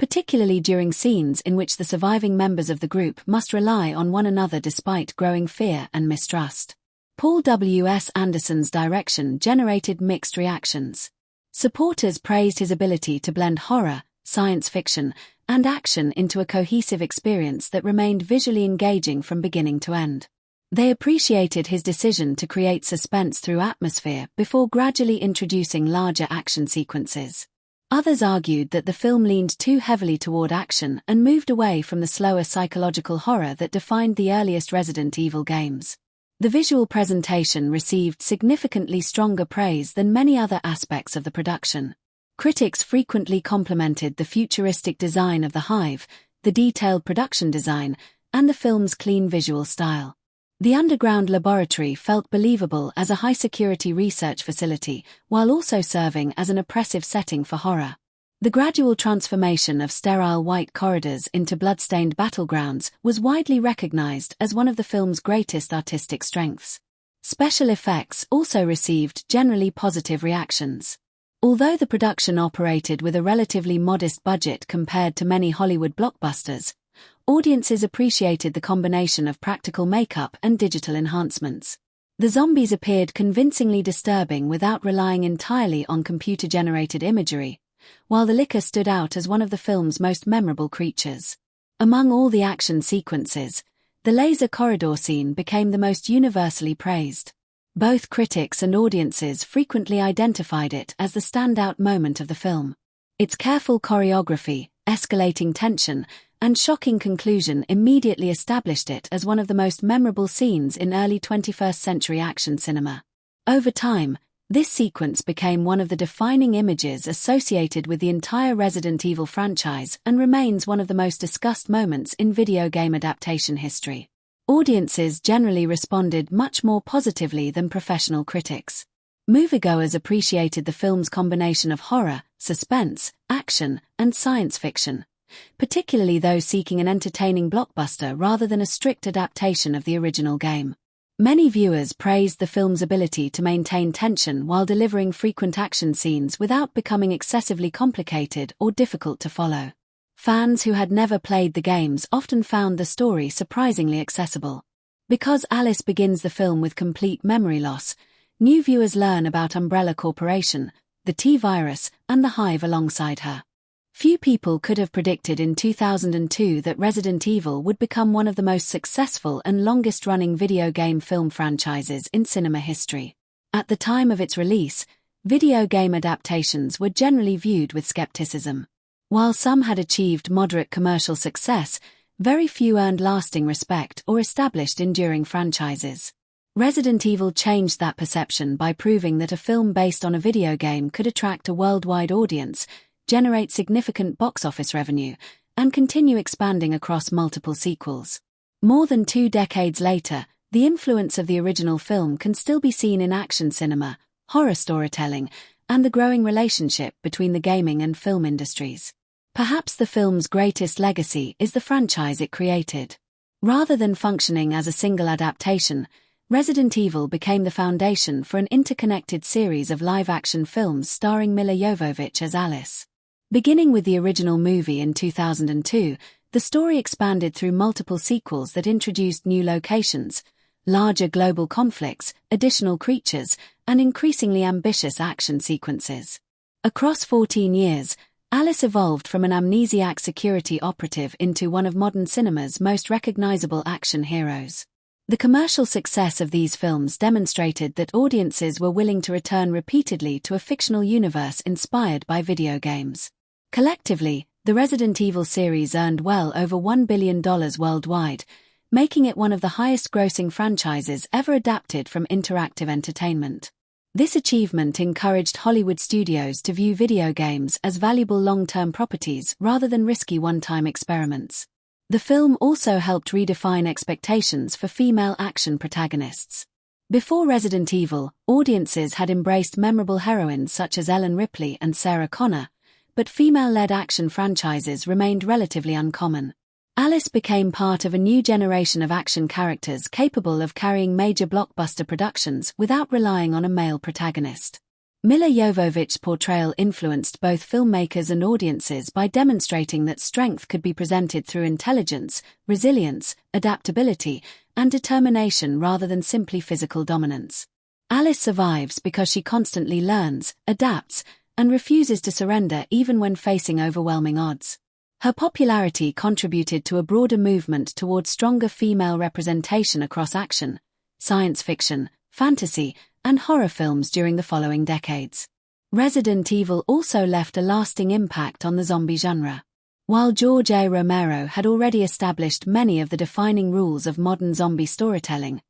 S1: particularly during scenes in which the surviving members of the group must rely on one another despite growing fear and mistrust. Paul W. S. Anderson's direction generated mixed reactions. Supporters praised his ability to blend horror, science fiction, and action into a cohesive experience that remained visually engaging from beginning to end. They appreciated his decision to create suspense through atmosphere before gradually introducing larger action sequences. Others argued that the film leaned too heavily toward action and moved away from the slower psychological horror that defined the earliest Resident Evil games. The visual presentation received significantly stronger praise than many other aspects of the production. Critics frequently complimented the futuristic design of the Hive, the detailed production design, and the film's clean visual style. The underground laboratory felt believable as a high-security research facility, while also serving as an oppressive setting for horror. The gradual transformation of sterile white corridors into blood-stained battlegrounds was widely recognized as one of the film's greatest artistic strengths. Special effects also received generally positive reactions. Although the production operated with a relatively modest budget compared to many Hollywood blockbusters, audiences appreciated the combination of practical makeup and digital enhancements. The zombies appeared convincingly disturbing without relying entirely on computer-generated imagery, while the Licker stood out as one of the film's most memorable creatures. Among all the action sequences, the laser corridor scene became the most universally praised. Both critics and audiences frequently identified it as the standout moment of the film. Its careful choreography, escalating tension, and shocking conclusion immediately established it as one of the most memorable scenes in early 21st century action cinema. Over time, this sequence became one of the defining images associated with the entire Resident Evil franchise and remains one of the most discussed moments in video game adaptation history. Audiences generally responded much more positively than professional critics. Moviegoers appreciated the film's combination of horror, suspense, action, and science fiction, particularly those seeking an entertaining blockbuster rather than a strict adaptation of the original game. Many viewers praised the film's ability to maintain tension while delivering frequent action scenes without becoming excessively complicated or difficult to follow. Fans who had never played the games often found the story surprisingly accessible. Because Alice begins the film with complete memory loss, new viewers learn about Umbrella Corporation, the T-virus, and the Hive alongside her. Few people could have predicted in 2002 that Resident Evil would become one of the most successful and longest-running video game film franchises in cinema history. At the time of its release, video game adaptations were generally viewed with skepticism. While some had achieved moderate commercial success, very few earned lasting respect or established enduring franchises. Resident Evil changed that perception by proving that a film based on a video game could attract a worldwide audience, generate significant box office revenue, and continue expanding across multiple sequels. More than 2 decades later, the influence of the original film can still be seen in action cinema, horror storytelling, and the growing relationship between the gaming and film industries. Perhaps the film's greatest legacy is the franchise it created. Rather than functioning as a single adaptation, Resident Evil became the foundation for an interconnected series of live-action films starring Milla Jovovich as Alice. Beginning with the original movie in 2002, the story expanded through multiple sequels that introduced new locations, larger global conflicts, additional creatures, and increasingly ambitious action sequences. Across 14 years, Alice evolved from an amnesiac security operative into one of modern cinema's most recognizable action heroes. The commercial success of these films demonstrated that audiences were willing to return repeatedly to a fictional universe inspired by video games. Collectively, the Resident Evil series earned well over $1 billion worldwide, making it one of the highest-grossing franchises ever adapted from interactive entertainment. This achievement encouraged Hollywood studios to view video games as valuable long-term properties rather than risky one-time experiments. The film also helped redefine expectations for female action protagonists. Before Resident Evil, audiences had embraced memorable heroines such as Ellen Ripley and Sarah Connor, but female-led action franchises remained relatively uncommon. Alice became part of a new generation of action characters capable of carrying major blockbuster productions without relying on a male protagonist. Milla Jovovich's portrayal influenced both filmmakers and audiences by demonstrating that strength could be presented through intelligence, resilience, adaptability, and determination rather than simply physical dominance. Alice survives because she constantly learns, adapts, and refuses to surrender even when facing overwhelming odds. Her popularity contributed to a broader movement towards stronger female representation across action, science fiction, fantasy, and horror films during the following decades. Resident Evil also left a lasting impact on the zombie genre. While George A. Romero had already established many of the defining rules of modern zombie storytelling,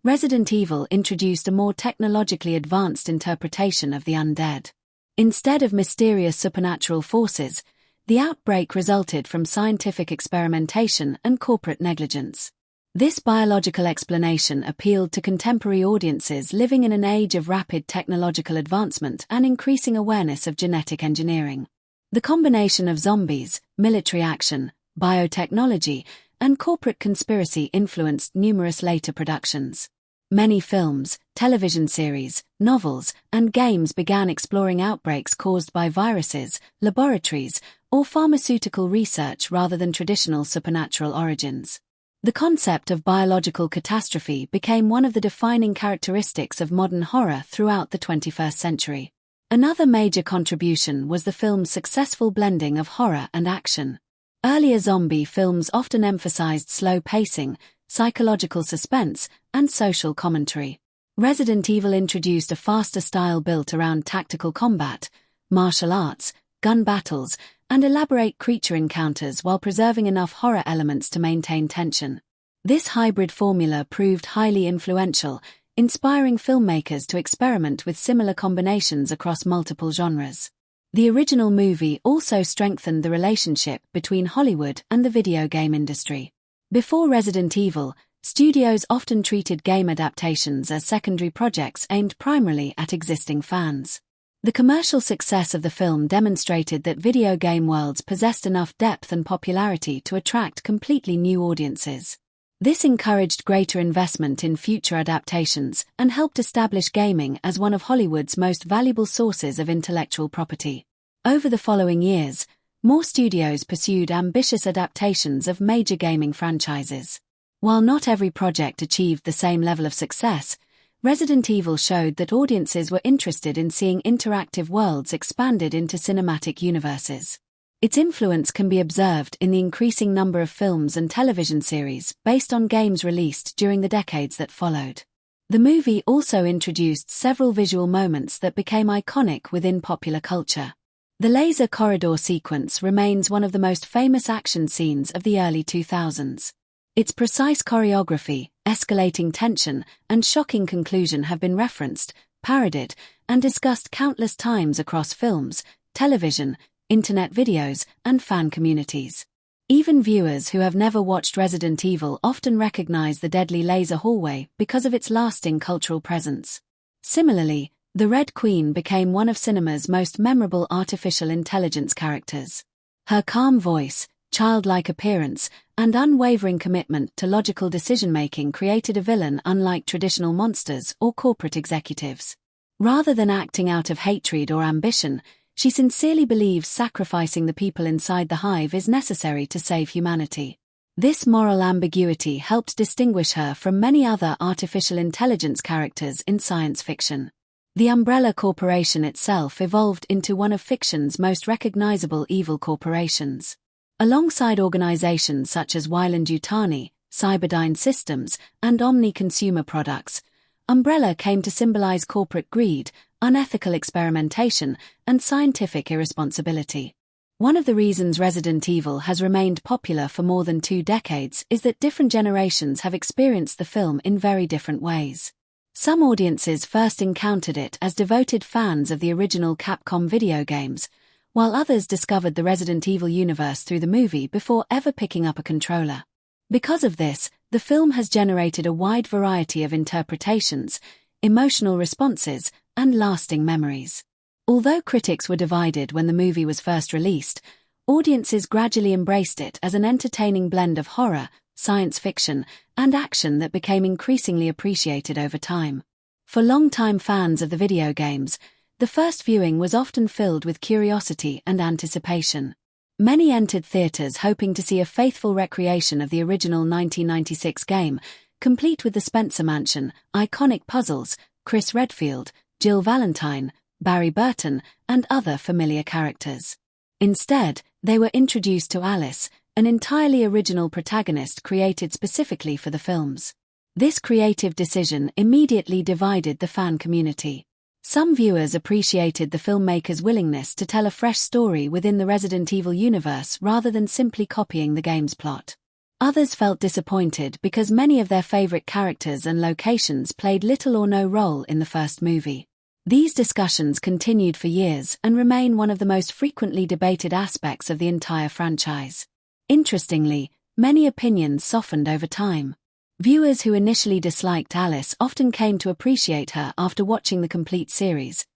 S1: Resident Evil introduced a more technologically advanced interpretation of the undead. Instead of mysterious supernatural forces, the outbreak resulted from scientific experimentation and corporate negligence. This biological explanation appealed to contemporary audiences living in an age of rapid technological advancement and increasing awareness of genetic engineering. The combination of zombies, military action, biotechnology, and corporate conspiracy influenced numerous later productions. Many films, television series, novels, and games began exploring outbreaks caused by viruses, laboratories, or pharmaceutical research rather than traditional supernatural origins. The concept of biological catastrophe became one of the defining characteristics of modern horror throughout the 21st century. Another major contribution was the film's successful blending of horror and action. Earlier zombie films often emphasized slow pacing, psychological suspense, and social commentary. Resident Evil introduced a faster style built around tactical combat, martial arts, gun battles, and elaborate creature encounters while preserving enough horror elements to maintain tension. This hybrid formula proved highly influential, inspiring filmmakers to experiment with similar combinations across multiple genres. The original movie also strengthened the relationship between Hollywood and the video game industry. Before Resident Evil, studios often treated game adaptations as secondary projects aimed primarily at existing fans. The commercial success of the film demonstrated that video game worlds possessed enough depth and popularity to attract completely new audiences. This encouraged greater investment in future adaptations and helped establish gaming as one of Hollywood's most valuable sources of intellectual property. Over the following years, more studios pursued ambitious adaptations of major gaming franchises. While not every project achieved the same level of success, Resident Evil showed that audiences were interested in seeing interactive worlds expanded into cinematic universes. Its influence can be observed in the increasing number of films and television series based on games released during the decades that followed. The movie also introduced several visual moments that became iconic within popular culture. The laser corridor sequence remains one of the most famous action scenes of the early 2000s. Its precise choreography, escalating tension, and shocking conclusion have been referenced, parodied, and discussed countless times across films, television, internet videos, and fan communities. Even viewers who have never watched Resident Evil often recognize the deadly laser hallway because of its lasting cultural presence. Similarly, the Red Queen became one of cinema's most memorable artificial intelligence characters. Her calm voice, childlike appearance, and unwavering commitment to logical decision-making created a villain unlike traditional monsters or corporate executives. Rather than acting out of hatred or ambition, she sincerely believes sacrificing the people inside the Hive is necessary to save humanity. This moral ambiguity helped distinguish her from many other artificial intelligence characters in science fiction. The Umbrella Corporation itself evolved into one of fiction's most recognizable evil corporations. Alongside organizations such as Weyland-Yutani, Cyberdyne Systems, and Omni Consumer Products, Umbrella came to symbolize corporate greed, unethical experimentation, and scientific irresponsibility. One of the reasons Resident Evil has remained popular for more than 2 decades is that different generations have experienced the film in very different ways. Some audiences first encountered it as devoted fans of the original Capcom video games, while others discovered the Resident Evil universe through the movie before ever picking up a controller. Because of this, the film has generated a wide variety of interpretations, emotional responses, and lasting memories. Although critics were divided when the movie was first released, audiences gradually embraced it as an entertaining blend of horror, science fiction, and action that became increasingly appreciated over time. For longtime fans of the video games, the first viewing was often filled with curiosity and anticipation. Many entered theaters hoping to see a faithful recreation of the original 1996 game, complete with the Spencer Mansion, iconic puzzles, Chris Redfield, Jill Valentine, Barry Burton, and other familiar characters. Instead, they were introduced to Alice, an entirely original protagonist created specifically for the films. This creative decision immediately divided the fan community. Some viewers appreciated the filmmaker's willingness to tell a fresh story within the Resident Evil universe rather than simply copying the game's plot. Others felt disappointed because many of their favorite characters and locations played little or no role in the first movie. These discussions continued for years and remain one of the most frequently debated aspects of the entire franchise. Interestingly, many opinions softened over time. Viewers who initially disliked Alice often came to appreciate her after watching the complete series,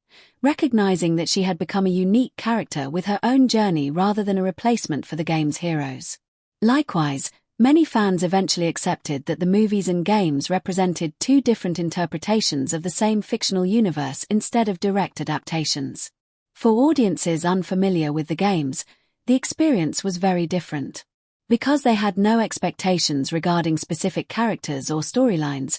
S1: recognizing that she had become a unique character with her own journey rather than a replacement for the game's heroes. Likewise, many fans eventually accepted that the movies and games represented 2 different interpretations of the same fictional universe instead of direct adaptations. For audiences unfamiliar with the games, the experience was very different. Because they had no expectations regarding specific characters or storylines,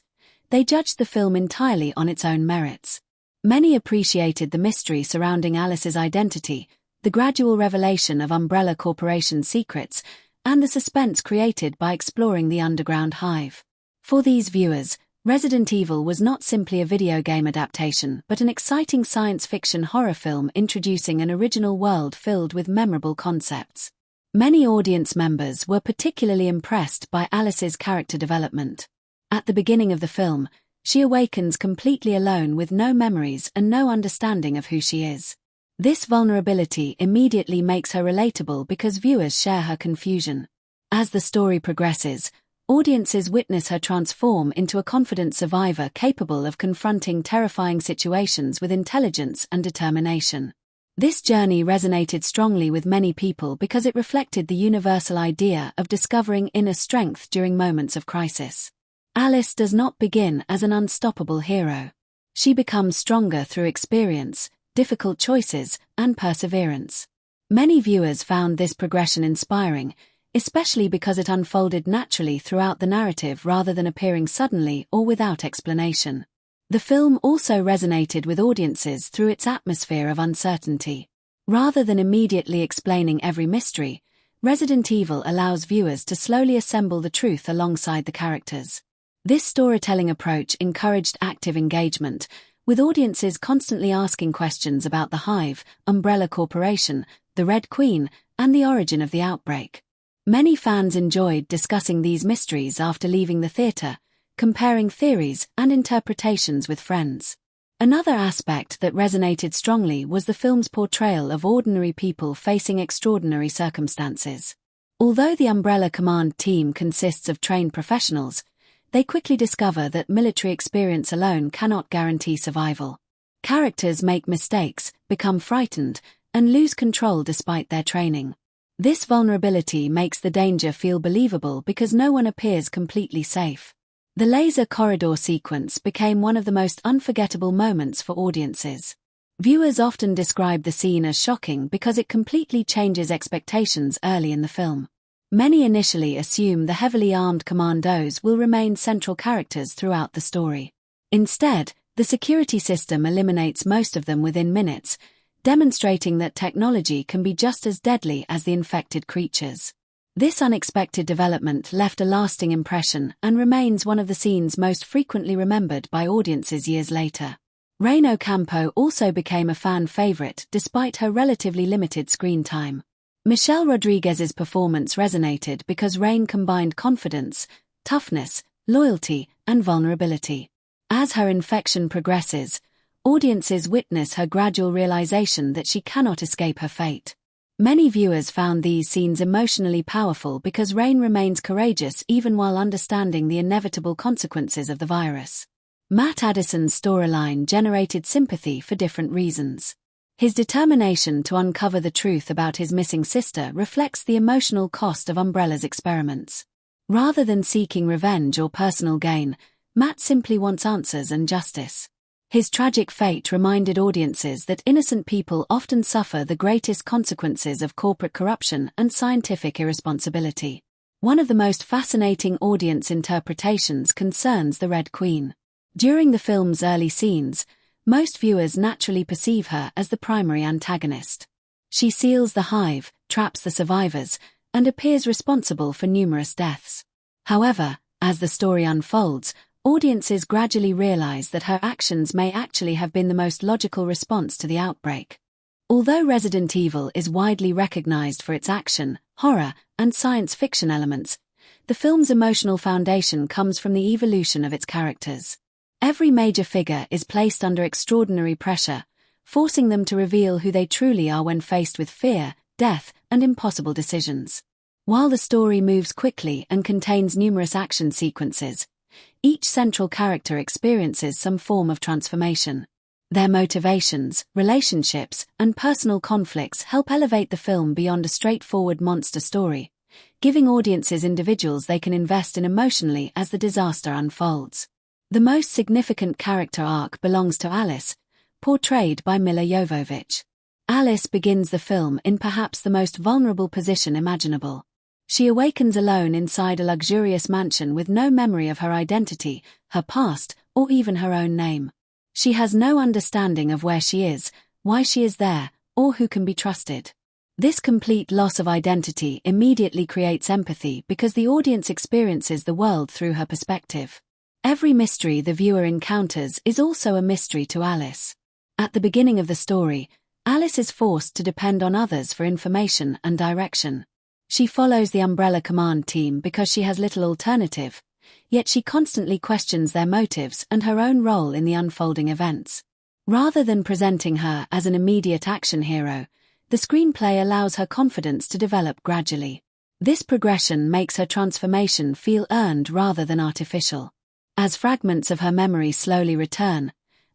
S1: they judged the film entirely on its own merits. Many appreciated the mystery surrounding Alice's identity, the gradual revelation of Umbrella Corporation's secrets, and the suspense created by exploring the underground Hive. For these viewers, Resident Evil was not simply a video game adaptation but an exciting science fiction horror film introducing an original world filled with memorable concepts. Many audience members were particularly impressed by Alice's character development. At the beginning of the film, she awakens completely alone with no memories and no understanding of who she is. This vulnerability immediately makes her relatable because viewers share her confusion. As the story progresses, audiences witness her transform into a confident survivor capable of confronting terrifying situations with intelligence and determination. This journey resonated strongly with many people because it reflected the universal idea of discovering inner strength during moments of crisis. Alice does not begin as an unstoppable hero. She becomes stronger through experience, difficult choices, and perseverance. Many viewers found this progression inspiring, especially because it unfolded naturally throughout the narrative rather than appearing suddenly or without explanation. The film also resonated with audiences through its atmosphere of uncertainty. Rather than immediately explaining every mystery, Resident Evil allows viewers to slowly assemble the truth alongside the characters. This storytelling approach encouraged active engagement, with audiences constantly asking questions about the Hive, Umbrella Corporation, the Red Queen, and the origin of the outbreak. Many fans enjoyed discussing these mysteries after leaving the theater, comparing theories and interpretations with friends. Another aspect that resonated strongly was the film's portrayal of ordinary people facing extraordinary circumstances. Although the Umbrella Command team consists of trained professionals, they quickly discover that military experience alone cannot guarantee survival. Characters make mistakes, become frightened, and lose control despite their training. This vulnerability makes the danger feel believable because no one appears completely safe. The laser corridor sequence became one of the most unforgettable moments for audiences. Viewers often describe the scene as shocking because it completely changes expectations early in the film. Many initially assume the heavily armed commandos will remain central characters throughout the story. Instead, the security system eliminates most of them within minutes, demonstrating that technology can be just as deadly as the infected creatures. This unexpected development left a lasting impression and remains one of the scenes most frequently remembered by audiences years later. Rain Ocampo also became a fan favorite despite her relatively limited screen time. Michelle Rodriguez's performance resonated because Rain combined confidence, toughness, loyalty, and vulnerability. As her infection progresses, audiences witness her gradual realization that she cannot escape her fate. Many viewers found these scenes emotionally powerful because Rain remains courageous even while understanding the inevitable consequences of the virus. Matt Addison's storyline generated sympathy for different reasons. His determination to uncover the truth about his missing sister reflects the emotional cost of Umbrella's experiments. Rather than seeking revenge or personal gain, Matt simply wants answers and justice. His tragic fate reminded audiences that innocent people often suffer the greatest consequences of corporate corruption and scientific irresponsibility. One of the most fascinating audience interpretations concerns the Red Queen. During the film's early scenes, most viewers naturally perceive her as the primary antagonist. She seals the Hive, traps the survivors, and appears responsible for numerous deaths. However, as the story unfolds, audiences gradually realize that her actions may actually have been the most logical response to the outbreak. Although Resident Evil is widely recognized for its action, horror, and science fiction elements, the film's emotional foundation comes from the evolution of its characters. Every major figure is placed under extraordinary pressure, forcing them to reveal who they truly are when faced with fear, death, and impossible decisions. While the story moves quickly and contains numerous action sequences, each central character experiences some form of transformation. Their motivations, relationships, and personal conflicts help elevate the film beyond a straightforward monster story, giving audiences individuals they can invest in emotionally as the disaster unfolds. The most significant character arc belongs to Alice, portrayed by Milla Jovovich. Alice begins the film in perhaps the most vulnerable position imaginable. She awakens alone inside a luxurious mansion with no memory of her identity, her past, or even her own name. She has no understanding of where she is, why she is there, or who can be trusted. This complete loss of identity immediately creates empathy because the audience experiences the world through her perspective. Every mystery the viewer encounters is also a mystery to Alice. At the beginning of the story, Alice is forced to depend on others for information and direction. She follows the Umbrella Command team because she has little alternative, yet she constantly questions their motives and her own role in the unfolding events. Rather than presenting her as an immediate action hero, the screenplay allows her confidence to develop gradually. This progression makes her transformation feel earned rather than artificial. As fragments of her memory slowly return,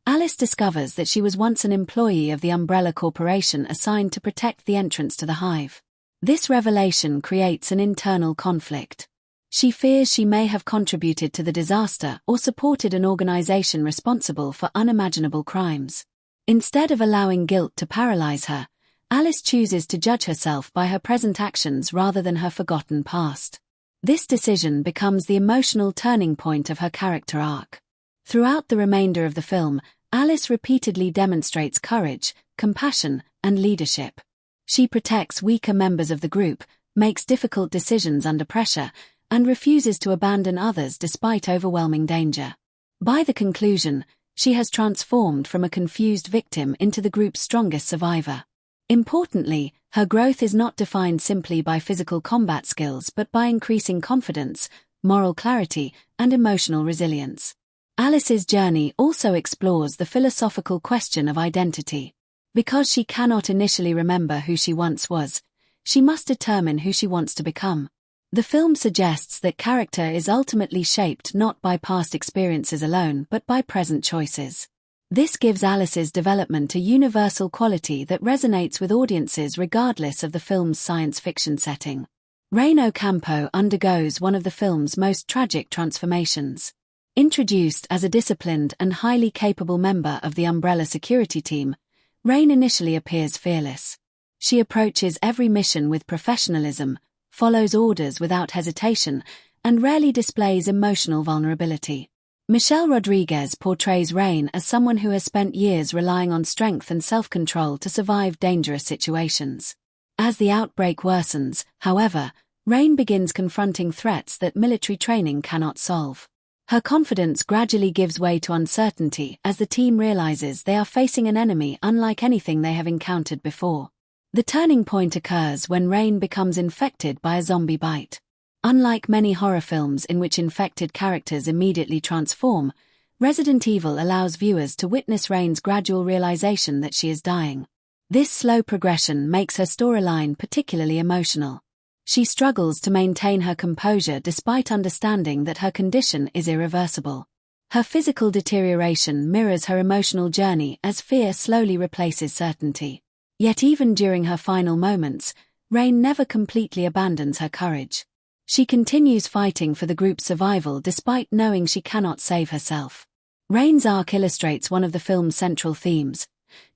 S1: Alice discovers that she was once an employee of the Umbrella Corporation assigned to protect the entrance to the Hive. This revelation creates an internal conflict. She fears she may have contributed to the disaster or supported an organization responsible for unimaginable crimes. Instead of allowing guilt to paralyze her, Alice chooses to judge herself by her present actions rather than her forgotten past. This decision becomes the emotional turning point of her character arc. Throughout the remainder of the film, Alice repeatedly demonstrates courage, compassion, and leadership. She protects weaker members of the group, makes difficult decisions under pressure, and refuses to abandon others despite overwhelming danger. By the conclusion, she has transformed from a confused victim into the group's strongest survivor. Importantly, her growth is not defined simply by physical combat skills but by increasing confidence, moral clarity, and emotional resilience. Alice's journey also explores the philosophical question of identity. Because she cannot initially remember who she once was, she must determine who she wants to become. The film suggests that character is ultimately shaped not by past experiences alone but by present choices. This gives Alice's development a universal quality that resonates with audiences regardless of the film's science fiction setting. Rain Ocampo undergoes one of the film's most tragic transformations. Introduced as a disciplined and highly capable member of the Umbrella security team, Rain initially appears fearless. She approaches every mission with professionalism, follows orders without hesitation, and rarely displays emotional vulnerability. Michelle Rodriguez portrays Rain as someone who has spent years relying on strength and self-control to survive dangerous situations. As the outbreak worsens, however, Rain begins confronting threats that military training cannot solve. Her confidence gradually gives way to uncertainty as the team realizes they are facing an enemy unlike anything they have encountered before. The turning point occurs when Rain becomes infected by a zombie bite. Unlike many horror films in which infected characters immediately transform, Resident Evil allows viewers to witness Rain's gradual realization that she is dying. This slow progression makes her storyline particularly emotional. She struggles to maintain her composure despite understanding that her condition is irreversible. Her physical deterioration mirrors her emotional journey as fear slowly replaces certainty. Yet even during her final moments, Rain never completely abandons her courage. She continues fighting for the group's survival despite knowing she cannot save herself. Rain's arc illustrates one of the film's central themes.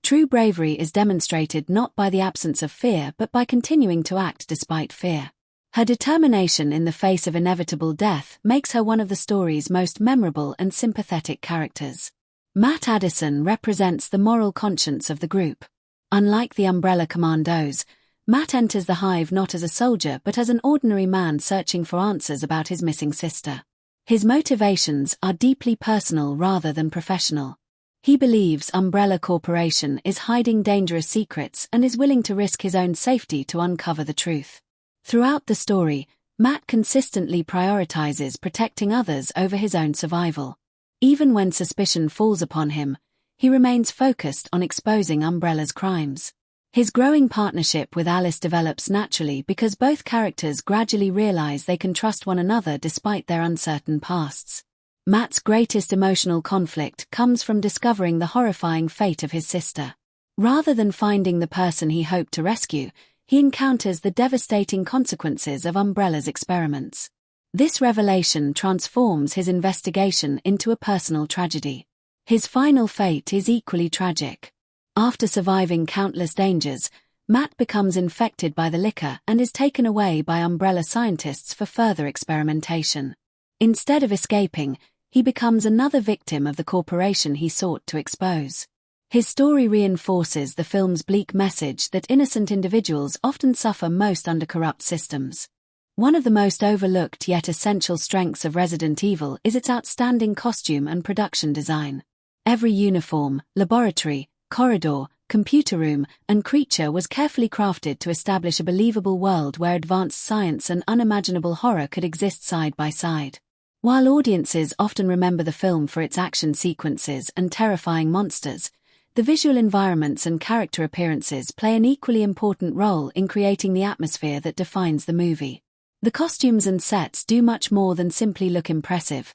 S1: True bravery is demonstrated not by the absence of fear but by continuing to act despite fear. Her determination in the face of inevitable death makes her one of the story's most memorable and sympathetic characters. Matt Addison represents the moral conscience of the group. Unlike the Umbrella Commandos, Matt enters the Hive not as a soldier but as an ordinary man searching for answers about his missing sister. His motivations are deeply personal rather than professional. He believes Umbrella Corporation is hiding dangerous secrets and is willing to risk his own safety to uncover the truth. Throughout the story, Matt consistently prioritizes protecting others over his own survival. Even when suspicion falls upon him, he remains focused on exposing Umbrella's crimes. His growing partnership with Alice develops naturally because both characters gradually realize they can trust one another despite their uncertain pasts. Matt's greatest emotional conflict comes from discovering the horrifying fate of his sister. Rather than finding the person he hoped to rescue, he encounters the devastating consequences of Umbrella's experiments. This revelation transforms his investigation into a personal tragedy. His final fate is equally tragic. After surviving countless dangers, Matt becomes infected by the liquor and is taken away by Umbrella scientists for further experimentation. Instead of escaping, he becomes another victim of the corporation he sought to expose. His story reinforces the film's bleak message that innocent individuals often suffer most under corrupt systems. One of the most overlooked yet essential strengths of Resident Evil is its outstanding costume and production design. Every uniform, laboratory, corridor, computer room, and creature was carefully crafted to establish a believable world where advanced science and unimaginable horror could exist side by side. While audiences often remember the film for its action sequences and terrifying monsters, the visual environments and character appearances play an equally important role in creating the atmosphere that defines the movie. The costumes and sets do much more than simply look impressive.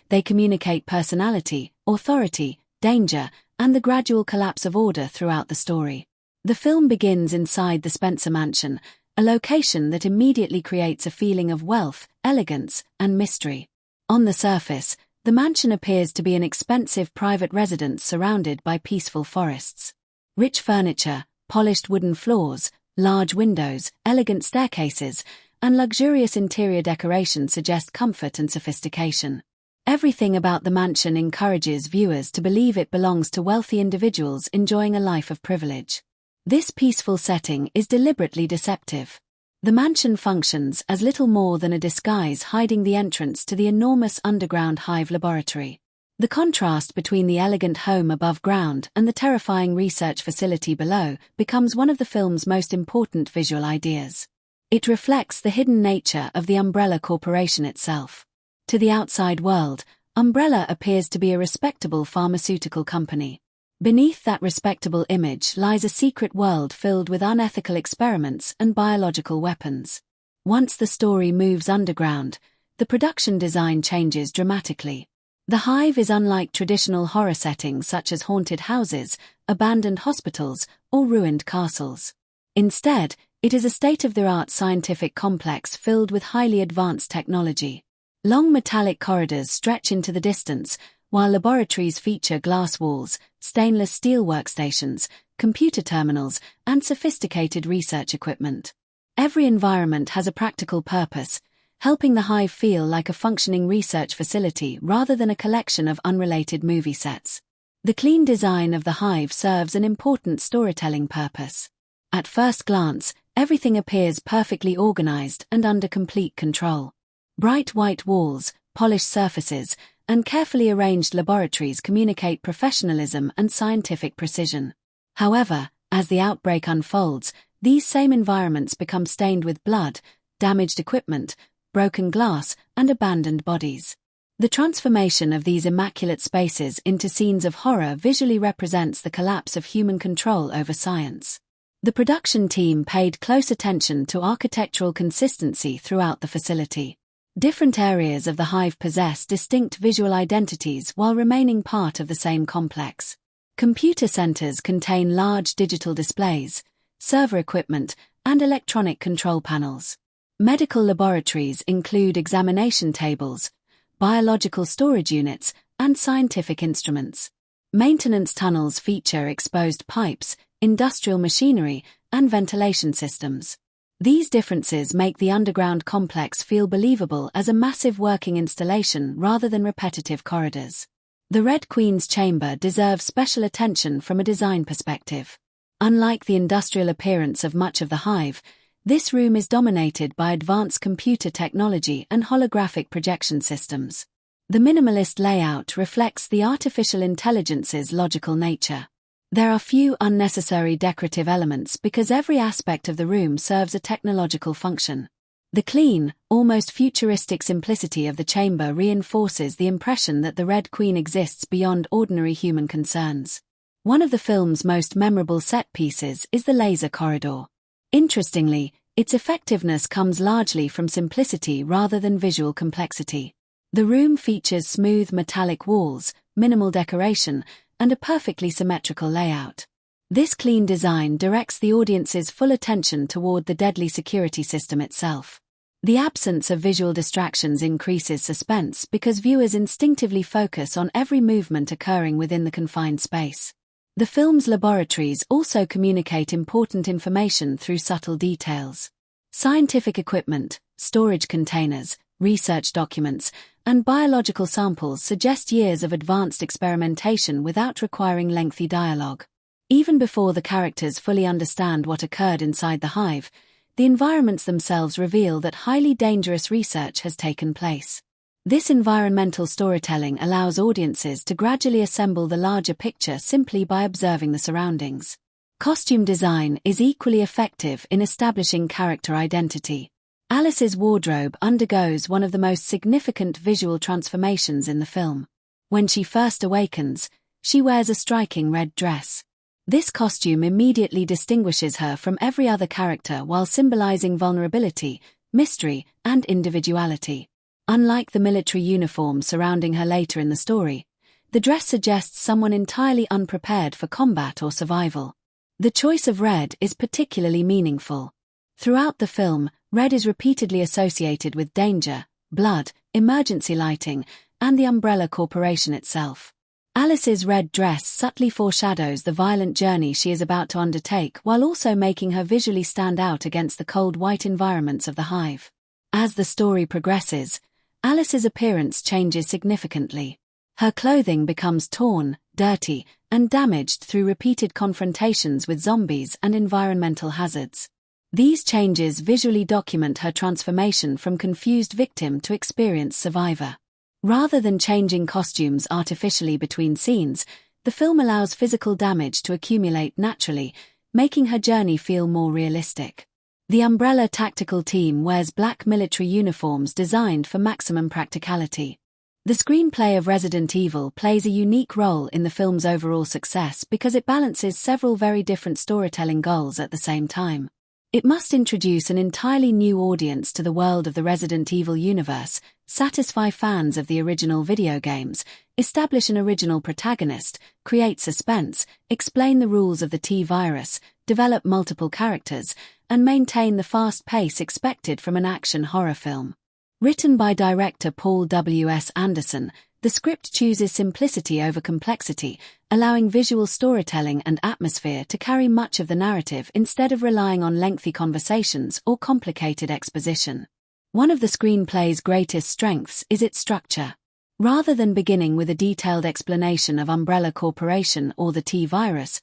S1: They communicate personality, authority, danger, and the gradual collapse of order throughout the story. The film begins inside the Spencer mansion, a location that immediately creates a feeling of wealth, elegance, and mystery. On the surface, the mansion appears to be an expensive private residence surrounded by peaceful forests. Rich furniture, polished wooden floors, large windows, elegant staircases, and luxurious interior decoration suggest comfort and sophistication. Everything about the mansion encourages viewers to believe it belongs to wealthy individuals enjoying a life of privilege. This peaceful setting is deliberately deceptive. The mansion functions as little more than a disguise hiding the entrance to the enormous underground Hive laboratory. The contrast between the elegant home above ground and the terrifying research facility below becomes one of the film's most important visual ideas. It reflects the hidden nature of the Umbrella Corporation itself. To the outside world, Umbrella appears to be a respectable pharmaceutical company. Beneath that respectable image lies a secret world filled with unethical experiments and biological weapons. Once the story moves underground, the production design changes dramatically. The Hive is unlike traditional horror settings such as haunted houses, abandoned hospitals, or ruined castles. Instead, it is a state-of-the-art scientific complex filled with highly advanced technology. Long metallic corridors stretch into the distance, while laboratories feature glass walls, stainless steel workstations, computer terminals, and sophisticated research equipment. Every environment has a practical purpose, helping the Hive feel like a functioning research facility rather than a collection of unrelated movie sets. The clean design of the Hive serves an important storytelling purpose. At first glance, everything appears perfectly organized and under complete control. Bright white walls, polished surfaces, and carefully arranged laboratories communicate professionalism and scientific precision. However, as the outbreak unfolds, these same environments become stained with blood, damaged equipment, broken glass, and abandoned bodies. The transformation of these immaculate spaces into scenes of horror visually represents the collapse of human control over science. The production team paid close attention to architectural consistency throughout the facility. Different areas of the Hive possess distinct visual identities while remaining part of the same complex. Computer centers contain large digital displays, server equipment, and electronic control panels. Medical laboratories include examination tables, biological storage units, and scientific instruments. Maintenance tunnels feature exposed pipes, industrial machinery, and ventilation systems. These differences make the underground complex feel believable as a massive working installation rather than repetitive corridors. The Red Queen's chamber deserves special attention from a design perspective. Unlike the industrial appearance of much of the Hive, this room is dominated by advanced computer technology and holographic projection systems. The minimalist layout reflects the artificial intelligence's logical nature. There are few unnecessary decorative elements because every aspect of the room serves a technological function. The clean, almost futuristic simplicity of the chamber reinforces the impression that the Red Queen exists beyond ordinary human concerns. One of the film's most memorable set pieces is the laser corridor. Interestingly, its effectiveness comes largely from simplicity rather than visual complexity. The room features smooth metallic walls, minimal decoration, and a perfectly symmetrical layout. This clean design directs the audience's full attention toward the deadly security system itself. The absence of visual distractions increases suspense because viewers instinctively focus on every movement occurring within the confined space. The film's laboratories also communicate important information through subtle details. Scientific equipment, storage containers, research documents, and biological samples suggest years of advanced experimentation without requiring lengthy dialogue. Even before the characters fully understand what occurred inside the Hive, the environments themselves reveal that highly dangerous research has taken place. This environmental storytelling allows audiences to gradually assemble the larger picture simply by observing the surroundings. Costume design is equally effective in establishing character identity. Alice's wardrobe undergoes one of the most significant visual transformations in the film. When she first awakens, she wears a striking red dress. This costume immediately distinguishes her from every other character while symbolizing vulnerability, mystery, and individuality. Unlike the military uniform surrounding her later in the story, the dress suggests someone entirely unprepared for combat or survival. The choice of red is particularly meaningful. Throughout the film, red is repeatedly associated with danger, blood, emergency lighting, and the Umbrella Corporation itself. Alice's red dress subtly foreshadows the violent journey she is about to undertake while also making her visually stand out against the cold white environments of the Hive. As the story progresses, Alice's appearance changes significantly. Her clothing becomes torn, dirty, and damaged through repeated confrontations with zombies and environmental hazards. These changes visually document her transformation from confused victim to experienced survivor. Rather than changing costumes artificially between scenes, the film allows physical damage to accumulate naturally, making her journey feel more realistic. The Umbrella tactical team wears black military uniforms designed for maximum practicality. The screenplay of Resident Evil plays a unique role in the film's overall success because it balances several very different storytelling goals at the same time. It must introduce an entirely new audience to the world of the Resident Evil universe, satisfy fans of the original video games, establish an original protagonist, create suspense, explain the rules of the T-virus, develop multiple characters, and maintain the fast pace expected from an action horror film. Written by director Paul W. S. Anderson, the script chooses simplicity over complexity, allowing visual storytelling and atmosphere to carry much of the narrative instead of relying on lengthy conversations or complicated exposition. One of the screenplay's greatest strengths is its structure. Rather than beginning with a detailed explanation of Umbrella Corporation or the T-virus,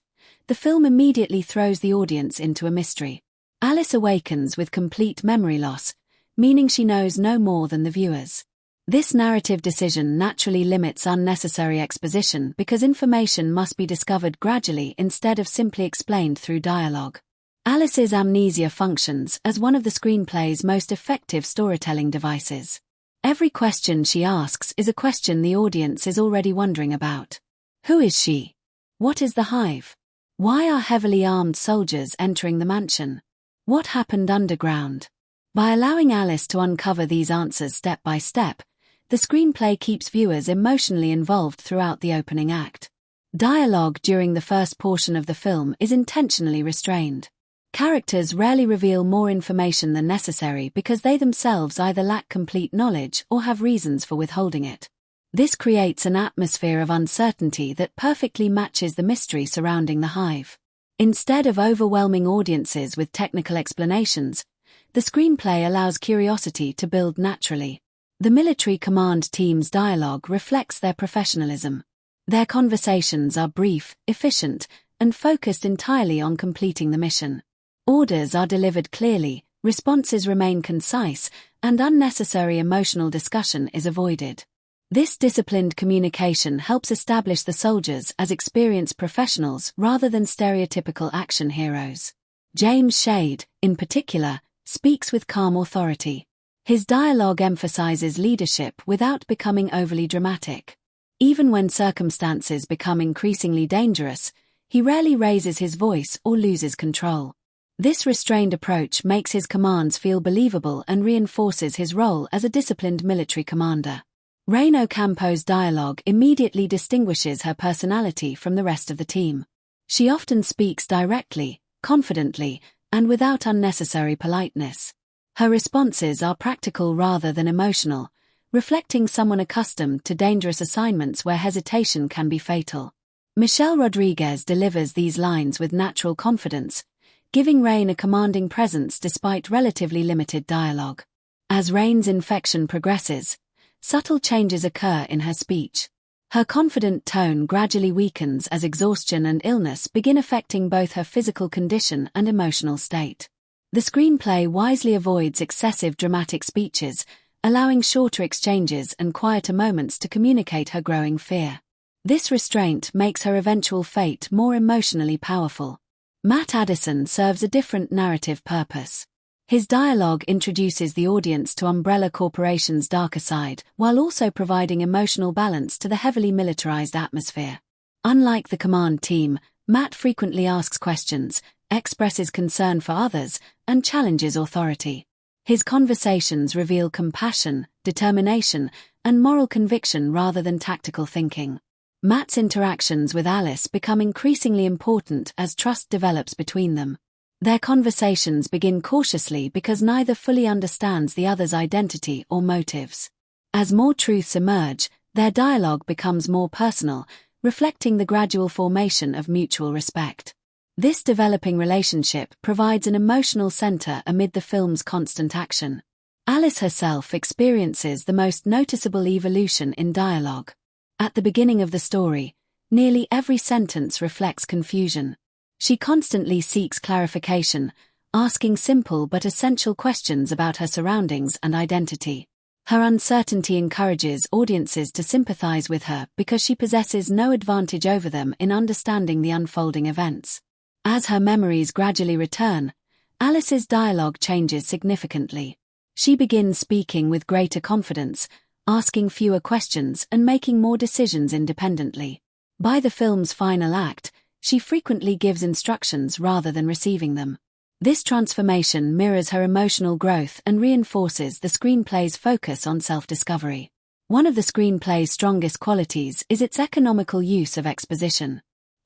S1: the film immediately throws the audience into a mystery. Alice awakens with complete memory loss, meaning she knows no more than the viewers. This narrative decision naturally limits unnecessary exposition because information must be discovered gradually instead of simply explained through dialogue. Alice's amnesia functions as one of the screenplay's most effective storytelling devices. Every question she asks is a question the audience is already wondering about. Who is she? What is the Hive? Why are heavily armed soldiers entering the mansion? What happened underground? By allowing Alice to uncover these answers step by step, the screenplay keeps viewers emotionally involved throughout the opening act. Dialogue during the first portion of the film is intentionally restrained. Characters rarely reveal more information than necessary because they themselves either lack complete knowledge or have reasons for withholding it. This creates an atmosphere of uncertainty that perfectly matches the mystery surrounding the Hive. Instead of overwhelming audiences with technical explanations, the screenplay allows curiosity to build naturally. The military command team's dialogue reflects their professionalism. Their conversations are brief, efficient, and focused entirely on completing the mission. Orders are delivered clearly, responses remain concise, and unnecessary emotional discussion is avoided. This disciplined communication helps establish the soldiers as experienced professionals rather than stereotypical action heroes. James Shade, in particular, speaks with calm authority. His dialogue emphasizes leadership without becoming overly dramatic. Even when circumstances become increasingly dangerous, he rarely raises his voice or loses control. This restrained approach makes his commands feel believable and reinforces his role as a disciplined military commander. Rain Ocampo's dialogue immediately distinguishes her personality from the rest of the team. She often speaks directly, confidently, and without unnecessary politeness. Her responses are practical rather than emotional, reflecting someone accustomed to dangerous assignments where hesitation can be fatal. Michelle Rodriguez delivers these lines with natural confidence, giving Rain a commanding presence despite relatively limited dialogue. As Rain's infection progresses, subtle changes occur in her speech. Her confident tone gradually weakens as exhaustion and illness begin affecting both her physical condition and emotional state. The screenplay wisely avoids excessive dramatic speeches, allowing shorter exchanges and quieter moments to communicate her growing fear. This restraint makes her eventual fate more emotionally powerful. Matt Addison serves a different narrative purpose. His dialogue introduces the audience to Umbrella Corporation's darker side, while also providing emotional balance to the heavily militarized atmosphere. Unlike the command team, Matt frequently asks questions, expresses concern for others, and challenges authority. His conversations reveal compassion, determination, and moral conviction rather than tactical thinking. Matt's interactions with Alice become increasingly important as trust develops between them. Their conversations begin cautiously because neither fully understands the other's identity or motives. As more truths emerge, their dialogue becomes more personal, reflecting the gradual formation of mutual respect. This developing relationship provides an emotional center amid the film's constant action. Alice herself experiences the most noticeable evolution in dialogue. At the beginning of the story, nearly every sentence reflects confusion. She constantly seeks clarification, asking simple but essential questions about her surroundings and identity. Her uncertainty encourages audiences to sympathize with her because she possesses no advantage over them in understanding the unfolding events. As her memories gradually return, Alice's dialogue changes significantly. She begins speaking with greater confidence, asking fewer questions and making more decisions independently. By the film's final act, she frequently gives instructions rather than receiving them. This transformation mirrors her emotional growth and reinforces the screenplay's focus on self-discovery. One of the screenplay's strongest qualities is its economical use of exposition.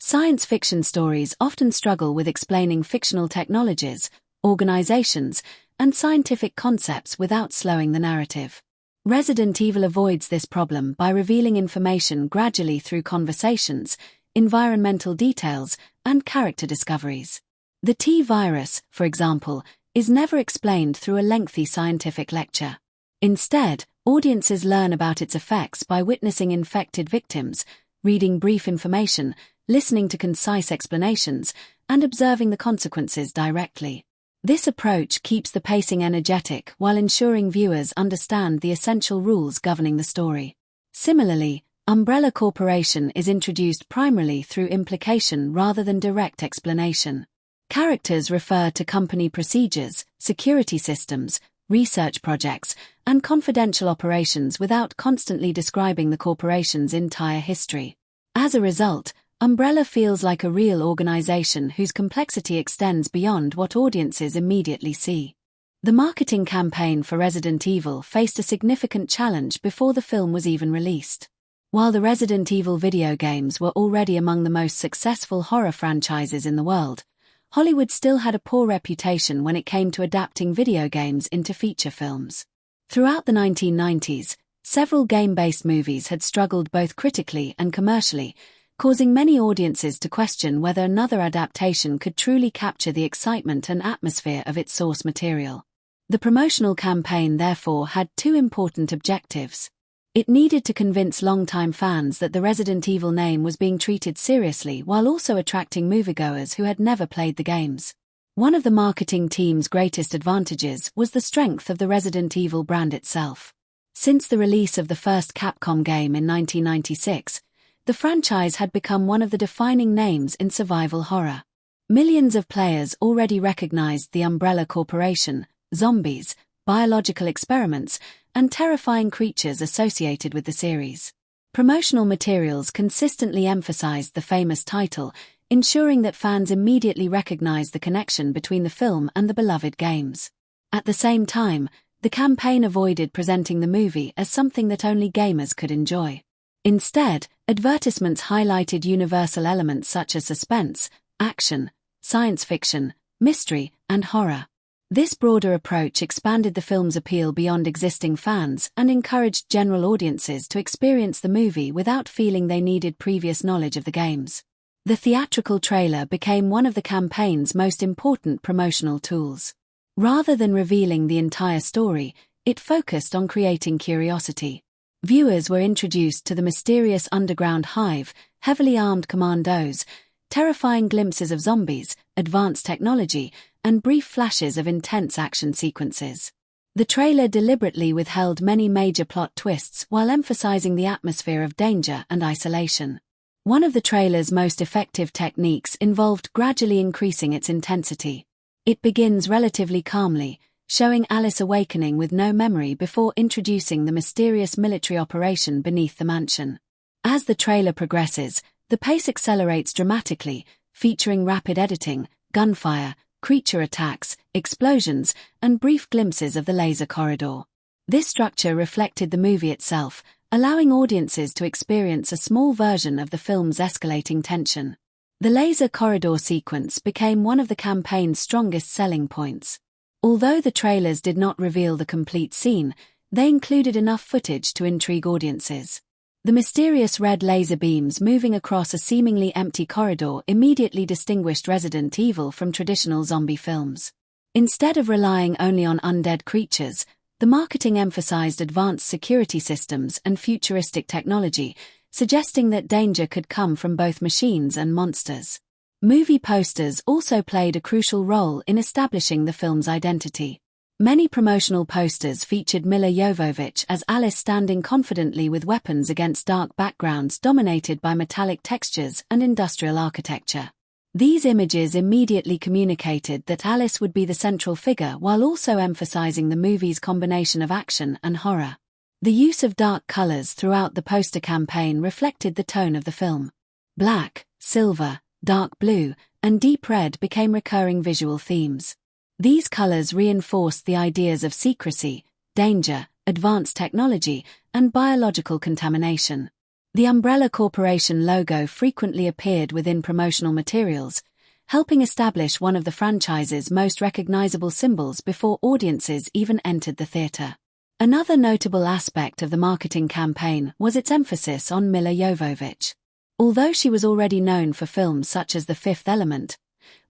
S1: Science fiction stories often struggle with explaining fictional technologies, organizations, and scientific concepts without slowing the narrative. Resident Evil avoids this problem by revealing information gradually through conversations, environmental details, and character discoveries. The T-virus, for example, is never explained through a lengthy scientific lecture. Instead, audiences learn about its effects by witnessing infected victims, reading brief information, listening to concise explanations, and observing the consequences directly. This approach keeps the pacing energetic while ensuring viewers understand the essential rules governing the story. Similarly, Umbrella Corporation is introduced primarily through implication rather than direct explanation. Characters refer to company procedures, security systems, research projects, and confidential operations without constantly describing the corporation's entire history. As a result, Umbrella feels like a real organization whose complexity extends beyond what audiences immediately see. The marketing campaign for Resident Evil faced a significant challenge before the film was even released. While the Resident Evil video games were already among the most successful horror franchises in the world, Hollywood still had a poor reputation when it came to adapting video games into feature films. Throughout the 1990s, several game-based movies had struggled both critically and commercially, causing many audiences to question whether another adaptation could truly capture the excitement and atmosphere of its source material. The promotional campaign therefore had two important objectives. It needed to convince longtime fans that the Resident Evil name was being treated seriously while also attracting moviegoers who had never played the games. One of the marketing team's greatest advantages was the strength of the Resident Evil brand itself. Since the release of the first Capcom game in 1996, the franchise had become one of the defining names in survival horror. Millions of players already recognized the Umbrella Corporation, zombies, biological experiments, and terrifying creatures associated with the series. Promotional materials consistently emphasized the famous title, ensuring that fans immediately recognized the connection between the film and the beloved games. At the same time, the campaign avoided presenting the movie as something that only gamers could enjoy. Instead, advertisements highlighted universal elements such as suspense, action, science fiction, mystery, and horror. This broader approach expanded the film's appeal beyond existing fans and encouraged general audiences to experience the movie without feeling they needed previous knowledge of the games. The theatrical trailer became one of the campaign's most important promotional tools. Rather than revealing the entire story, it focused on creating curiosity. Viewers were introduced to the mysterious underground Hive, heavily armed commandos, terrifying glimpses of zombies, advanced technology, and brief flashes of intense action sequences. The trailer deliberately withheld many major plot twists while emphasizing the atmosphere of danger and isolation. One of the trailer's most effective techniques involved gradually increasing its intensity. It begins relatively calmly, showing Alice awakening with no memory before introducing the mysterious military operation beneath the mansion. As the trailer progresses, the pace accelerates dramatically, featuring rapid editing, gunfire, creature attacks, explosions, and brief glimpses of the laser corridor. This structure reflected the movie itself, allowing audiences to experience a small version of the film's escalating tension. The laser corridor sequence became one of the campaign's strongest selling points. Although the trailers did not reveal the complete scene, they included enough footage to intrigue audiences. The mysterious red laser beams moving across a seemingly empty corridor immediately distinguished Resident Evil from traditional zombie films. Instead of relying only on undead creatures, the marketing emphasized advanced security systems and futuristic technology, suggesting that danger could come from both machines and monsters. Movie posters also played a crucial role in establishing the film's identity. Many promotional posters featured Milla Jovovich as Alice standing confidently with weapons against dark backgrounds dominated by metallic textures and industrial architecture. These images immediately communicated that Alice would be the central figure while also emphasizing the movie's combination of action and horror. The use of dark colors throughout the poster campaign reflected the tone of the film. Black, silver, dark blue, and deep red became recurring visual themes. These colors reinforced the ideas of secrecy, danger, advanced technology, and biological contamination. The Umbrella Corporation logo frequently appeared within promotional materials, helping establish one of the franchise's most recognizable symbols before audiences even entered the theater. Another notable aspect of the marketing campaign was its emphasis on Milla Jovovich. Although she was already known for films such as The Fifth Element,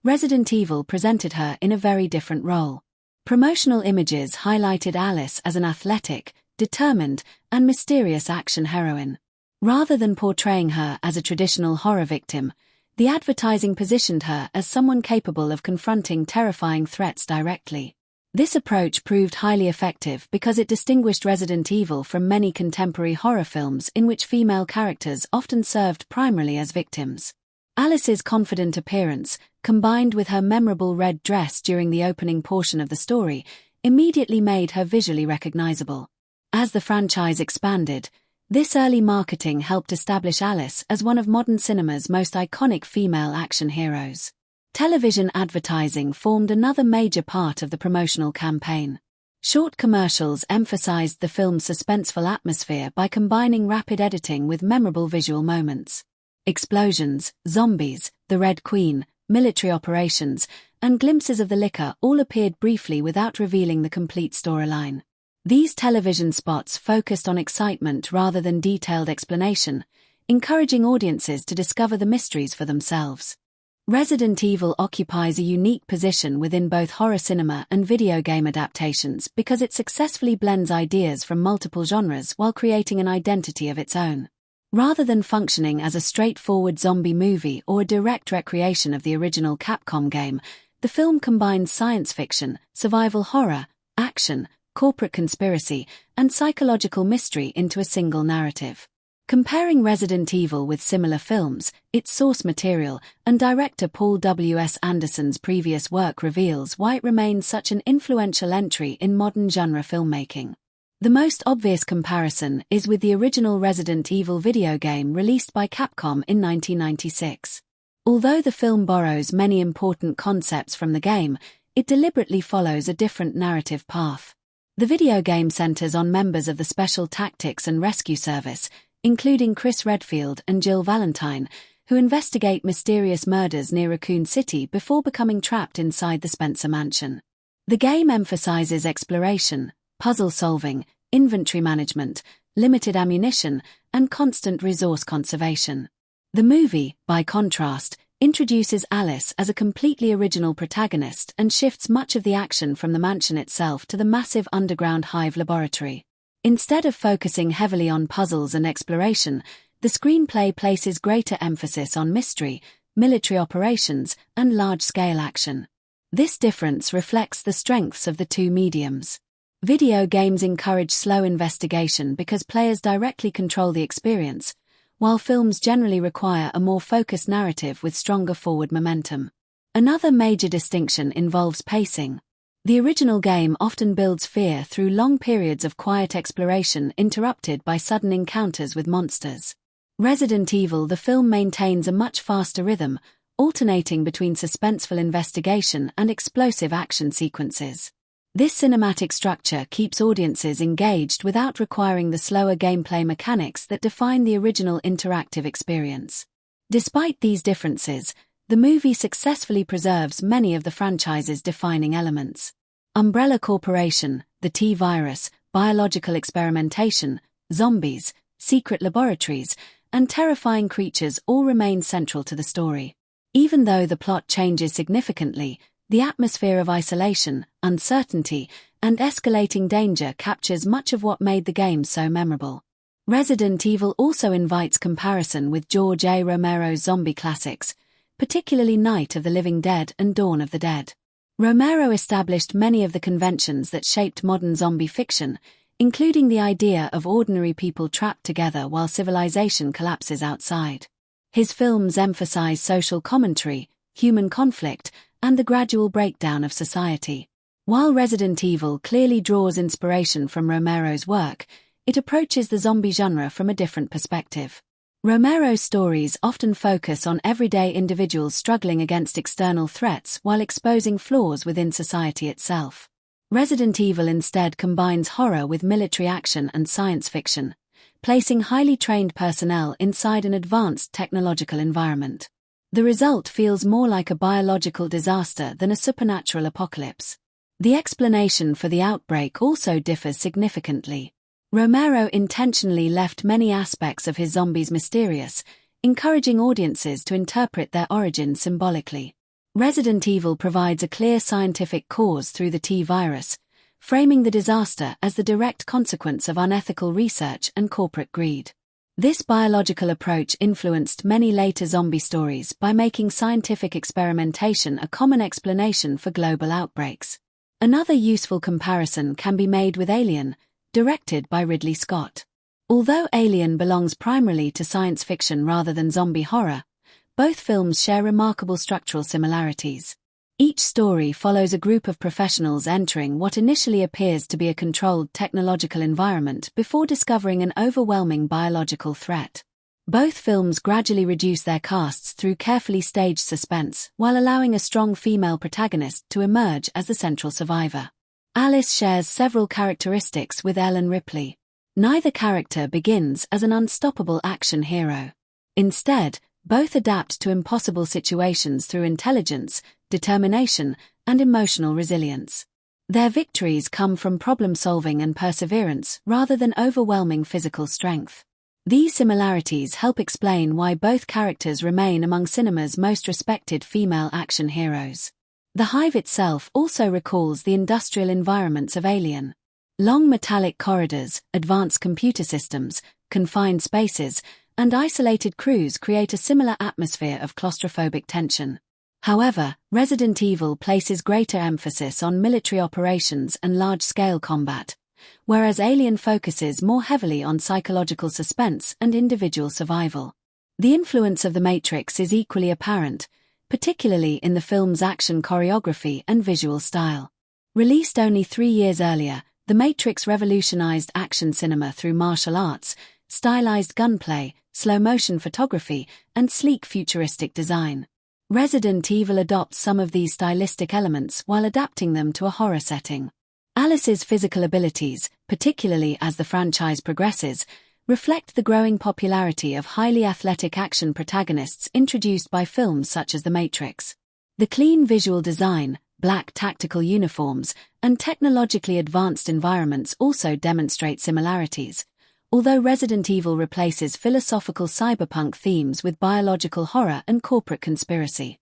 S1: Resident Evil presented her in a very different role. Promotional images highlighted Alice as an athletic, determined, and mysterious action heroine. Rather than portraying her as a traditional horror victim, the advertising positioned her as someone capable of confronting terrifying threats directly. This approach proved highly effective because it distinguished Resident Evil from many contemporary horror films in which female characters often served primarily as victims. Alice's confident appearance, combined with her memorable red dress during the opening portion of the story, immediately made her visually recognizable. As the franchise expanded, this early marketing helped establish Alice as one of modern cinema's most iconic female action heroes. Television advertising formed another major part of the promotional campaign. Short commercials emphasized the film's suspenseful atmosphere by combining rapid editing with memorable visual moments. Explosions, zombies, the Red Queen, military operations, and glimpses of the liquor all appeared briefly without revealing the complete storyline. These television spots focused on excitement rather than detailed explanation, encouraging audiences to discover the mysteries for themselves. Resident Evil occupies a unique position within both horror cinema and video game adaptations because it successfully blends ideas from multiple genres while creating an identity of its own. Rather than functioning as a straightforward zombie movie or a direct recreation of the original Capcom game, the film combines science fiction, survival horror, action, corporate conspiracy, and psychological mystery into a single narrative. Comparing Resident Evil with similar films, its source material, and director Paul W. S. Anderson's previous work reveals why it remains such an influential entry in modern genre filmmaking. The most obvious comparison is with the original Resident Evil video game released by Capcom in 1996. Although the film borrows many important concepts from the game, it deliberately follows a different narrative path. The video game centers on members of the Special Tactics and Rescue Service, including Chris Redfield and Jill Valentine, who investigate mysterious murders near Raccoon City before becoming trapped inside the Spencer Mansion. The game emphasizes exploration, puzzle solving, inventory management, limited ammunition, and constant resource conservation. The movie, by contrast, introduces Alice as a completely original protagonist and shifts much of the action from the mansion itself to the massive underground Hive laboratory. Instead of focusing heavily on puzzles and exploration, the screenplay places greater emphasis on mystery, military operations, and large-scale action. This difference reflects the strengths of the two mediums. Video games encourage slow investigation because players directly control the experience, while films generally require a more focused narrative with stronger forward momentum. Another major distinction involves pacing. The original game often builds fear through long periods of quiet exploration interrupted by sudden encounters with monsters. Resident Evil the film maintains a much faster rhythm, alternating between suspenseful investigation and explosive action sequences. This cinematic structure keeps audiences engaged without requiring the slower gameplay mechanics that define the original interactive experience. Despite these differences, the movie successfully preserves many of the franchise's defining elements. Umbrella Corporation, the T-virus, biological experimentation, zombies, secret laboratories, and terrifying creatures all remain central to the story. Even though the plot changes significantly, the atmosphere of isolation, uncertainty, and escalating danger captures much of what made the game so memorable. Resident Evil also invites comparison with George A. Romero's zombie classics, particularly Night of the Living Dead and Dawn of the Dead. Romero established many of the conventions that shaped modern zombie fiction, including the idea of ordinary people trapped together while civilization collapses outside. His films emphasize social commentary, human conflict, and the gradual breakdown of society. While Resident Evil clearly draws inspiration from Romero's work, it approaches the zombie genre from a different perspective. Romero's stories often focus on everyday individuals struggling against external threats while exposing flaws within society itself. Resident Evil instead combines horror with military action and science fiction, placing highly trained personnel inside an advanced technological environment. The result feels more like a biological disaster than a supernatural apocalypse. The explanation for the outbreak also differs significantly. Romero intentionally left many aspects of his zombies mysterious, encouraging audiences to interpret their origin symbolically. Resident Evil provides a clear scientific cause through the T-virus, framing the disaster as the direct consequence of unethical research and corporate greed. This biological approach influenced many later zombie stories by making scientific experimentation a common explanation for global outbreaks. Another useful comparison can be made with Alien, directed by Ridley Scott. Although Alien belongs primarily to science fiction rather than zombie horror, both films share remarkable structural similarities. Each story follows a group of professionals entering what initially appears to be a controlled technological environment before discovering an overwhelming biological threat. Both films gradually reduce their casts through carefully staged suspense while allowing a strong female protagonist to emerge as the central survivor. Alice shares several characteristics with Ellen Ripley. Neither character begins as an unstoppable action hero. Instead, both adapt to impossible situations through intelligence, determination, and emotional resilience. Their victories come from problem-solving and perseverance rather than overwhelming physical strength. These similarities help explain why both characters remain among cinema's most respected female action heroes. The Hive itself also recalls the industrial environments of Alien. Long metallic corridors, advanced computer systems, confined spaces, and isolated crews create a similar atmosphere of claustrophobic tension. However, Resident Evil places greater emphasis on military operations and large-scale combat, whereas Alien focuses more heavily on psychological suspense and individual survival. The influence of The Matrix is equally apparent, particularly in the film's action choreography and visual style. Released only 3 years earlier, The Matrix revolutionized action cinema through martial arts, stylized gunplay, slow-motion photography, and sleek futuristic design. Resident Evil adopts some of these stylistic elements while adapting them to a horror setting. Alice's physical abilities, particularly as the franchise progresses, reflect the growing popularity of highly athletic action protagonists introduced by films such as The Matrix. The clean visual design, black tactical uniforms, and technologically advanced environments also demonstrate similarities, although Resident Evil replaces philosophical cyberpunk themes with biological horror and corporate conspiracy.